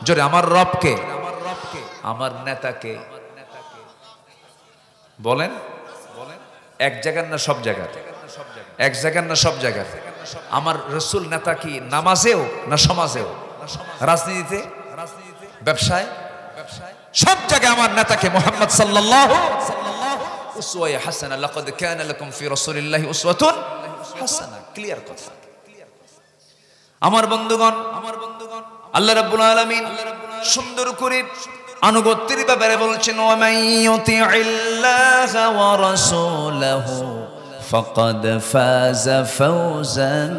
জোরে, আমার রবকে, আমার নেতাকে বলেন। এক জায়গার না সব জায়গার? এক জায়গার না সব জায়গার? আমার রাসূল নেতা কি নামাজেও না সমাজেও? রাজনীতিতে, ব্যবসায়, সব জায়গায় আমার নেতাকে মুহাম্মদ সাল্লাল্লাহু উসওয়া হাসানা। লাকাদ কানা লাকুম ফি রাসূলিল্লাহি উসওয়াতুন হাসানা। ক্লিয়ার কথা। আমার বন্ধুগণ, আল্লাহ রাব্বুল আলামিন সুন্দর করে আনুগত্যের ব্যাপারে বলছেন, ওয়া মান ইউতিইল্লাহা ওয়া রাসূলাহু ফাকাদ ফাযা ফাওজান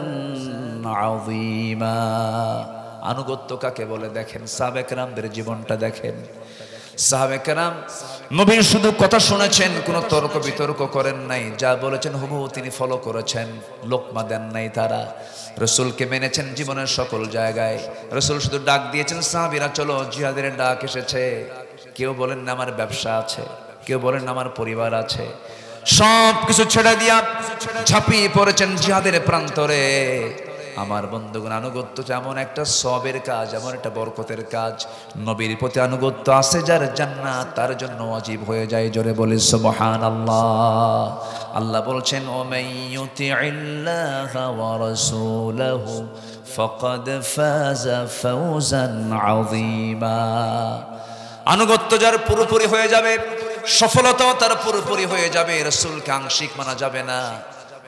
আযীমা। আনুগত্য কাকে বলে দেখেন, সাহাবায়ে কেরামদের জীবনটা দেখেন। সাহাবায়ে কেরাম নবীর শুধু কথা শুনেছেন, কোনো তর্ক বিতর্ক করেন নাই। যা বলেছেন হুবহু তিনি ফলো করেছেন, লোকমা দেন নাই তারা। রাসূলকে মেনেছেন জীবনের সকল জায়গায়। রাসূল শুধু ডাক দিয়েছেন, সাহাবীরা চলো জিহাদের ডাক এসেছে। কেউ বলেন না আমার ব্যবসা আছে, কেউ বলেন না আমার পরিবার আছে। সব কিছু ছেড়ে দিয়া ঝাঁপিয়ে পড়েছেন জিহাদের প্রান্তরে। আমার বন্ধুগণ, আনুগত্য এমন একটা সবের কাজ, এমন একটা বরকতের কাজ। নবীর প্রতি আনুগত্য আছে যার, জান্নাত তার জন্য ওয়াজিব হয়ে যায়। জোরে বলি সুবহানাল্লাহ। আল্লাহ বলছেন, ও মাইয়ুতিইল্লাহা ওয়া রাসূলাহু ফাকাদ ফাযা ফাওজান আযীমা। আনুগত্য যার পুরোপুরি হয়ে যাবে, সফলতাও তার পুরোপুরি হয়ে যাবে। রাসূলকে আংশিক মানা যাবে না।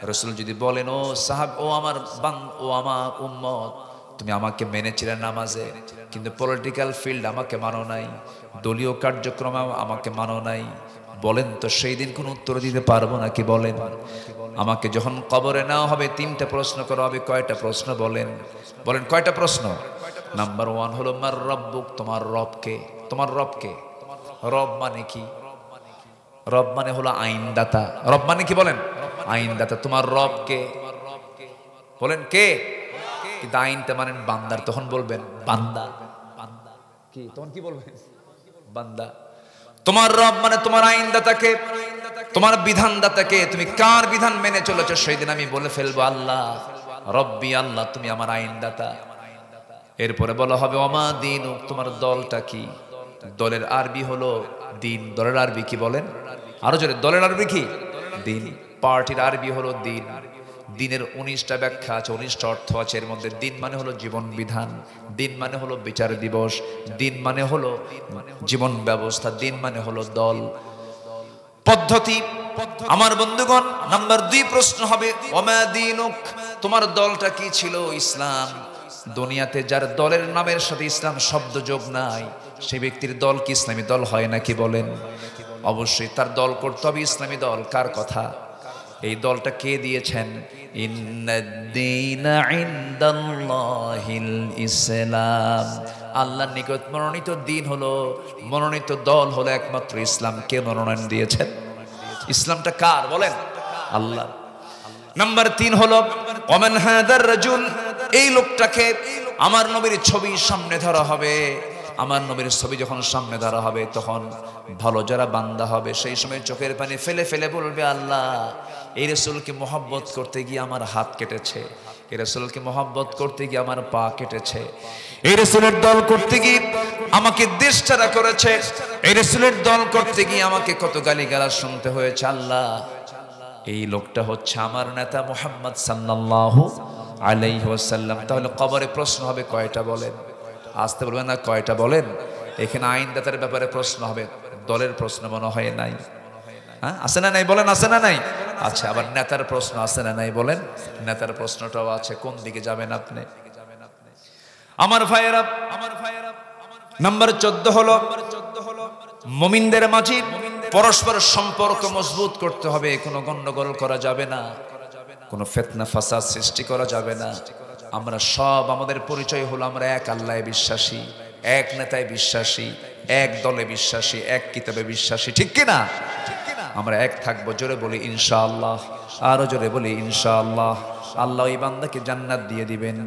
রাসূল যদি বলেন, ও সাহাব, ও আমার উম্মত, তুমি আমাকে মেনেছিলে নামাজে, কিন্তু পলিটিক্যাল ফিল্ড আমাকে মানো নাই, দলীয় কার্যক্রমে আমাকে মানো নাই, বলেন তো সেই দিন কোন উত্তর দিতে পারবো নাকি? বলেন। আমাকে যখন কবরে নেওয়া হবে 3টা প্রশ্ন করা হবে। কয়টা প্রশ্ন? বলেন বলেন কয়টা প্রশ্ন? নাম্বার 1 হলো মার রব্বুক, তোমার রবকে। তোমার রবকে? রব মানে কি? রব মানে হলো আইনদাতা। রব মানে কি বলেন? আইনদাতা। তোমার রবকে বলেন কে? কিন্তু আইনটা মানেন বান্দার, তখন বলবেন বান্দা। বান্দা কি? তখন কি বলবেন? বান্দা। তোমার রব মানে তোমার আইনদাতাকে, তোমার বিধানদাতাকে। তুমি কার বিধান মেনে চলেছো সেই দিন আমি বলে ফেলবো আল্লাহ রব্বি, আল্লাহ তুমি আমার আইনদাতা। এরপরে বলা হবে ওমা দীনুক, তোমার দলটা কি? দলের আরবি হলো দিন। দলের আরবি কি বলেন? আরো জোরে, দলের আরবি কি? দিন। পার্টির আরবি হলো দিন। দিনের 19টা ব্যাখ্যা আছে, 19টা অর্থ আছে। এর মধ্যে দিন মানে হলো জীবন বিধান, দিন মানে হলো বিচার দিবস, দিন মানে হলো জীবন ব্যবস্থা, দিন মানে হলো দল পদ্ধতি। আমার বন্ধুগণ, নাম্বার 2 প্রশ্ন হবে ওমা দীনুক, তোমার দলটা কি ছিল? ইসলাম। দুনিয়াতে যার দলের নামের সাথে ইসলাম শব্দ যোগ নাই, সেই ব্যক্তির দল কি ইসলামী দল হয় নাকি? বলেন। অবশ্যই তার দল করতে হবে ইসলামী দল। কার কথা? এই দলটা কে দিয়েছেন? ইন্নাদ-দীনা ইনদাল্লাহিল ইসলাম। আল্লাহর নিকট মনোনীত দিন হলো, মনোনীত দল হলো একমাত্র ইসলাম। কে মনোনয়ন দিয়েছেন? ইসলামটা কার বলেন? আল্লাহ। নাম্বার 3 হলো ওমান হাদার রাজুল, এই লোকটাকে আমার নবীর ছবি সামনে ধরা হবে। আমার নবীর ছবি যখন সামনে ধরা হবে তখন ভালো যারা বান্দা হবে সেই সময় চোখের পানি ফেলে ফেলে বলবে, আল্লাহ এই রাসূলকে মহব্বত করতে গিয়ে আমার হাত কেটেছে, এই রাসূলকে মহব্বত করতে গিয়ে আমার পা কেটেছে, এই রাসূলের দল করতে গিয়ে আমাকে দেশ ছাড়া করেছে, এই রাসূলের দল করতে গিয়ে আমাকে কত গালিগালাজ শুনতে হয়েছে। আল্লাহ এই লোকটা হচ্ছে আমার নেতা মুহাম্মদ সাল্লাল্লাহু আলাইহি ওয়াসাল্লাম। তাহলে কবরে প্রশ্ন হবে কয়টা বলেন? আসতে বলবেন না কয়টা বলেন? এখানে আইনদাতার ব্যাপারে প্রশ্ন হবে, দলের প্রশ্ন মনে হয় নাই। হ্যাঁ, আছে না নাই বলেন? আছে না নাই? আচ্ছা, আবার নেতার প্রশ্ন আছে না নাই বলেন? নেতার প্রশ্নটাও আছে, কোন দিকে যাবেন আপনি? আমার ভাইয়েরা, নাম্বার 14 হলো মুমিনদের মাঝে পরস্পর সম্পর্ক মজবুত করতে হবে। কোনো গন্ডগোল করা যাবে না, কোনো ফিতনা ফাসাদ সৃষ্টি করা যাবে না। আমরা সব, আমাদের পরিচয় হলো আমরা এক আল্লাহে বিশ্বাসী, এক নেতায় বিশ্বাসী, এক দলে বিশ্বাসী, এক কিতাবে বিশ্বাসী, ঠিক কি না? আমরা এক থাকবো। জোরে বলি ইনশাআল্লাহ, আরো জোরে বলি ইনশাআল্লাহ। আল্লাহ ওই বান্দাকে জান্নাত দিয়ে দিবেন।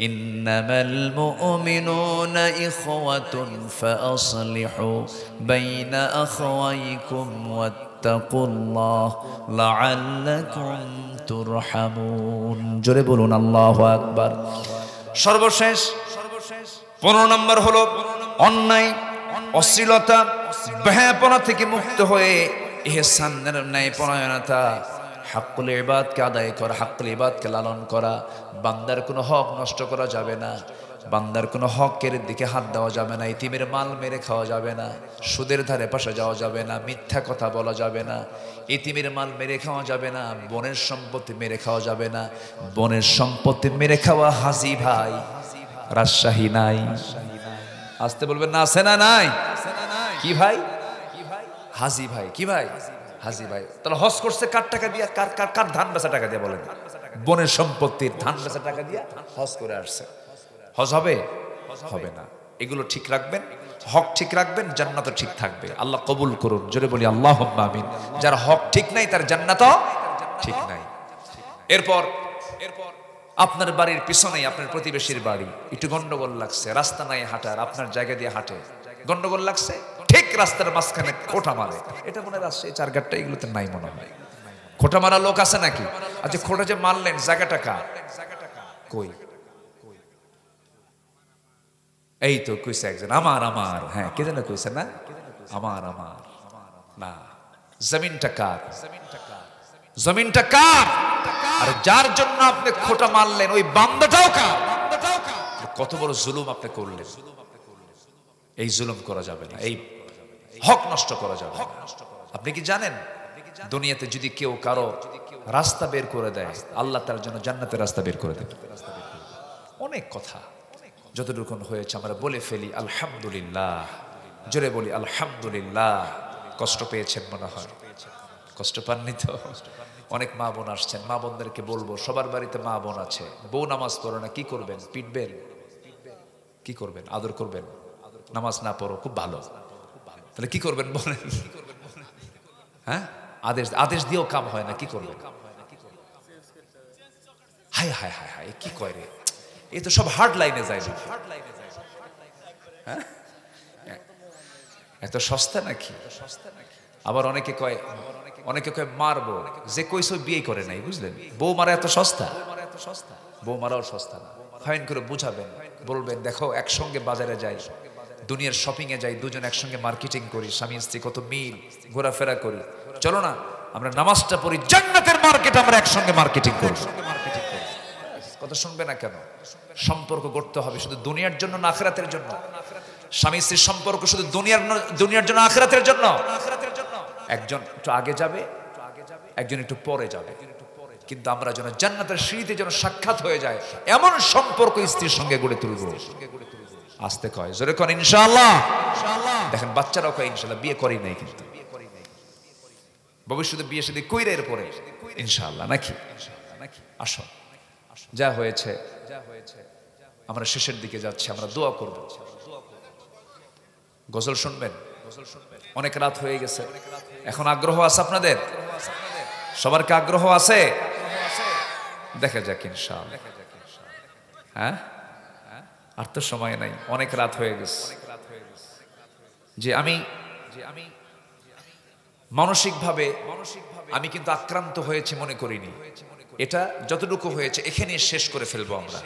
ইন্নামাল মুমিনুনা ইখওয়াতুন ফাআসলিহু বাইনা আখাওয়াইকুম ওয়াত্তাকুল্লাহ লাআল্লাকুম তুরহামুন। জোরে বলুন আল্লাহু আকবার। সর্বশেষ 15 নম্বর হলো অন্যায়, অশ্লীলতা, বেহায়াপনা থেকে মুক্ত হয়ে ইহসানের ন্যায়পরায়ণতা, হাক্কুল ইবাদকে আদায় করা, হাক্কুল ইবাদকে লালন করা। বান্দার কোনো হক নষ্ট করা যাবে না, বান্দার কোনো হকের দিকে হাত দেওয়া যাবে না, ইতিমের মাল মেরে খাওয়া যাবে না, সুদের ধারে পাশে যাওয়া যাবে না, মিথ্যা কথা বলা যাবে না, ইতিমের মাল মেরে খাওয়া যাবে না, বনের সম্পত্তি মেরে খাওয়া যাবে না। বনের সম্পত্তি মেরে খাওয়া হাজি ভাই রাজশাহী নাই। আসতে বলবেন না, আছে না নাই? কি ভাই? হাজি ভাই। কি ভাই? হাজি ভাই। তাহলে হজ করছে কার টাকা দিয়া? কার ধান বেচা টাকা দিয়ে বলেন? বনের সম্পত্তির ধান বেচা টাকা দিয়া হজ করে আসছে। হজ হবে? হবে না। এগুলো ঠিক রাখবেন, হক ঠিক রাখবেন, জান্নাতও ঠিক থাকবে। আল্লাহ কবুল করুন। জোরে বলি আল্লাহুম্মা আমিন। যার হক ঠিক নাই তার জান্নাতও ঠিক নাই। এরপর আপনার বাড়ির পিছনেই আপনার প্রতিবেশীর বাড়ি, একটু গন্ডগোল লাগছে, রাস্তা নাই হাঁটার, আপনার জায়গা দিয়ে হাঁটে, গন্ডগোল লাগছে, ঠিক রাস্তার মাঝখানে খোঁটা মারে। এটা মনে রাখছে এই চারঘাটটা এগুলোতে নাই মনে হয়। খোঁটা মারা লোক আছে নাকি? আচ্ছা, খোঁটা যে মারলেন জায়গাটা কার? কই? এই তো কইছে একজন, আমার আমার। হ্যাঁ, কে যেন কইছে না, আমার আমার না। জমিনটা কার? জমিনটা কার? আর যার জন্য আপনি খোঁটা মারলেন ওই বান্দাটাও কার? কত বড় জুলুম আপনি করলেন। এই জুলুম করা যাবে না, এই হক নষ্ট করা যাবে না। আপনি কি জানেন দুনিয়াতে যদি কেউ কারো রাস্তা বের করে দেয়, আল্লাহ তার জন্য জান্নাতের রাস্তা বের করে দেবে। অনেক কথা যতটুকু হয়েছে আমরা বলে ফেলি আলহামদুলিল্লাহ। জোরে বলি আলহামদুলিল্লাহ। কষ্ট পেয়েছেন মনে হয়, কষ্ট পাননি তো? অনেক মা বোন আসছেন, মা বোনদেরকে বলবো, সবার বাড়িতে মা বোন আছে, বউ নামাজ পড়ো না, কি করবেন? পিটবেন? কি করবেন? আদর করবেন? নামাজ না পড়ো, খুব ভালো, তাহলে কি করবেন বলেন? হ্যাঁ, আদেশ দিয়েও কাম হয় না, কি করবেন? হায় হায় হায় হায়, কি কয় রে, এই তো সব হার্ড লাইনে যায়। হ্যাঁ, এত সস্তা নাকি? আবার অনেকে কয় মারবো, যে কইছো বিয়ে করে নাই, বুঝলেন? বউ মারা এত সস্তা? বউ মারাও সস্তা না। ফাইন করে বুঝাবেন, বলবেন দেখো একসঙ্গে বাজারে যাই, দুনিয়ার শপিং এ যাই, দুজন একসঙ্গে মার্কেটিং করি, স্বামী স্ত্রী কত মিল, ঘোরাফেরা করি, চলো না আমরা নামাজটা পড়ি, জান্নাতের মার্কেট আমরা একসঙ্গে মার্কেটিং করি। কথা শুনবে না কেন? সম্পর্ক গড়তে হবে শুধু দুনিয়ার জন্য না আখিরাতের জন্য। স্বামী স্ত্রীর সম্পর্ক শুধু দুনিয়ার জন্য আখিরাতের জন্য। একজন একটু আগে যাবে, একজন একটু পরে যাবে, কিন্তু আমরা যেন জান্নাতের সিঁড়িতে যেন সাক্ষাৎ হয়ে যায় এমন সম্পর্ক স্ত্রীর সঙ্গে গড়ে তুলব। আসতে কয়, জোরে করেন ইনশাআল্লাহ। দেখেন বাচ্চারাও কয় ইনশাআল্লাহ, বিয়ে করি নাই কিন্তু ভবিষ্যতে বিয়ে শাদী কইরা এরপরে ইনশাআল্লাহ, নাকি? আসো, যা হয়েছে আমরা শেষের দিকে যাচ্ছি, আমরা দোয়া করব গজল শুনবেন? অনেক রাত হয়ে গেছে, এখন আগ্রহ আছে আপনাদের? সবার কি আগ্রহ আছে? দেখা যাক ইনশাআল্লাহ। হ্যাঁ, আর তো সময় নাই, অনেক রাত হয়ে গেছে। যে আমি মানসিকভাবে আমি কিন্তু আক্রান্ত হয়েছি মনে করিনি। এটা যতটুকু হয়েছে এখানে শেষ করে ফেলবো আমরা।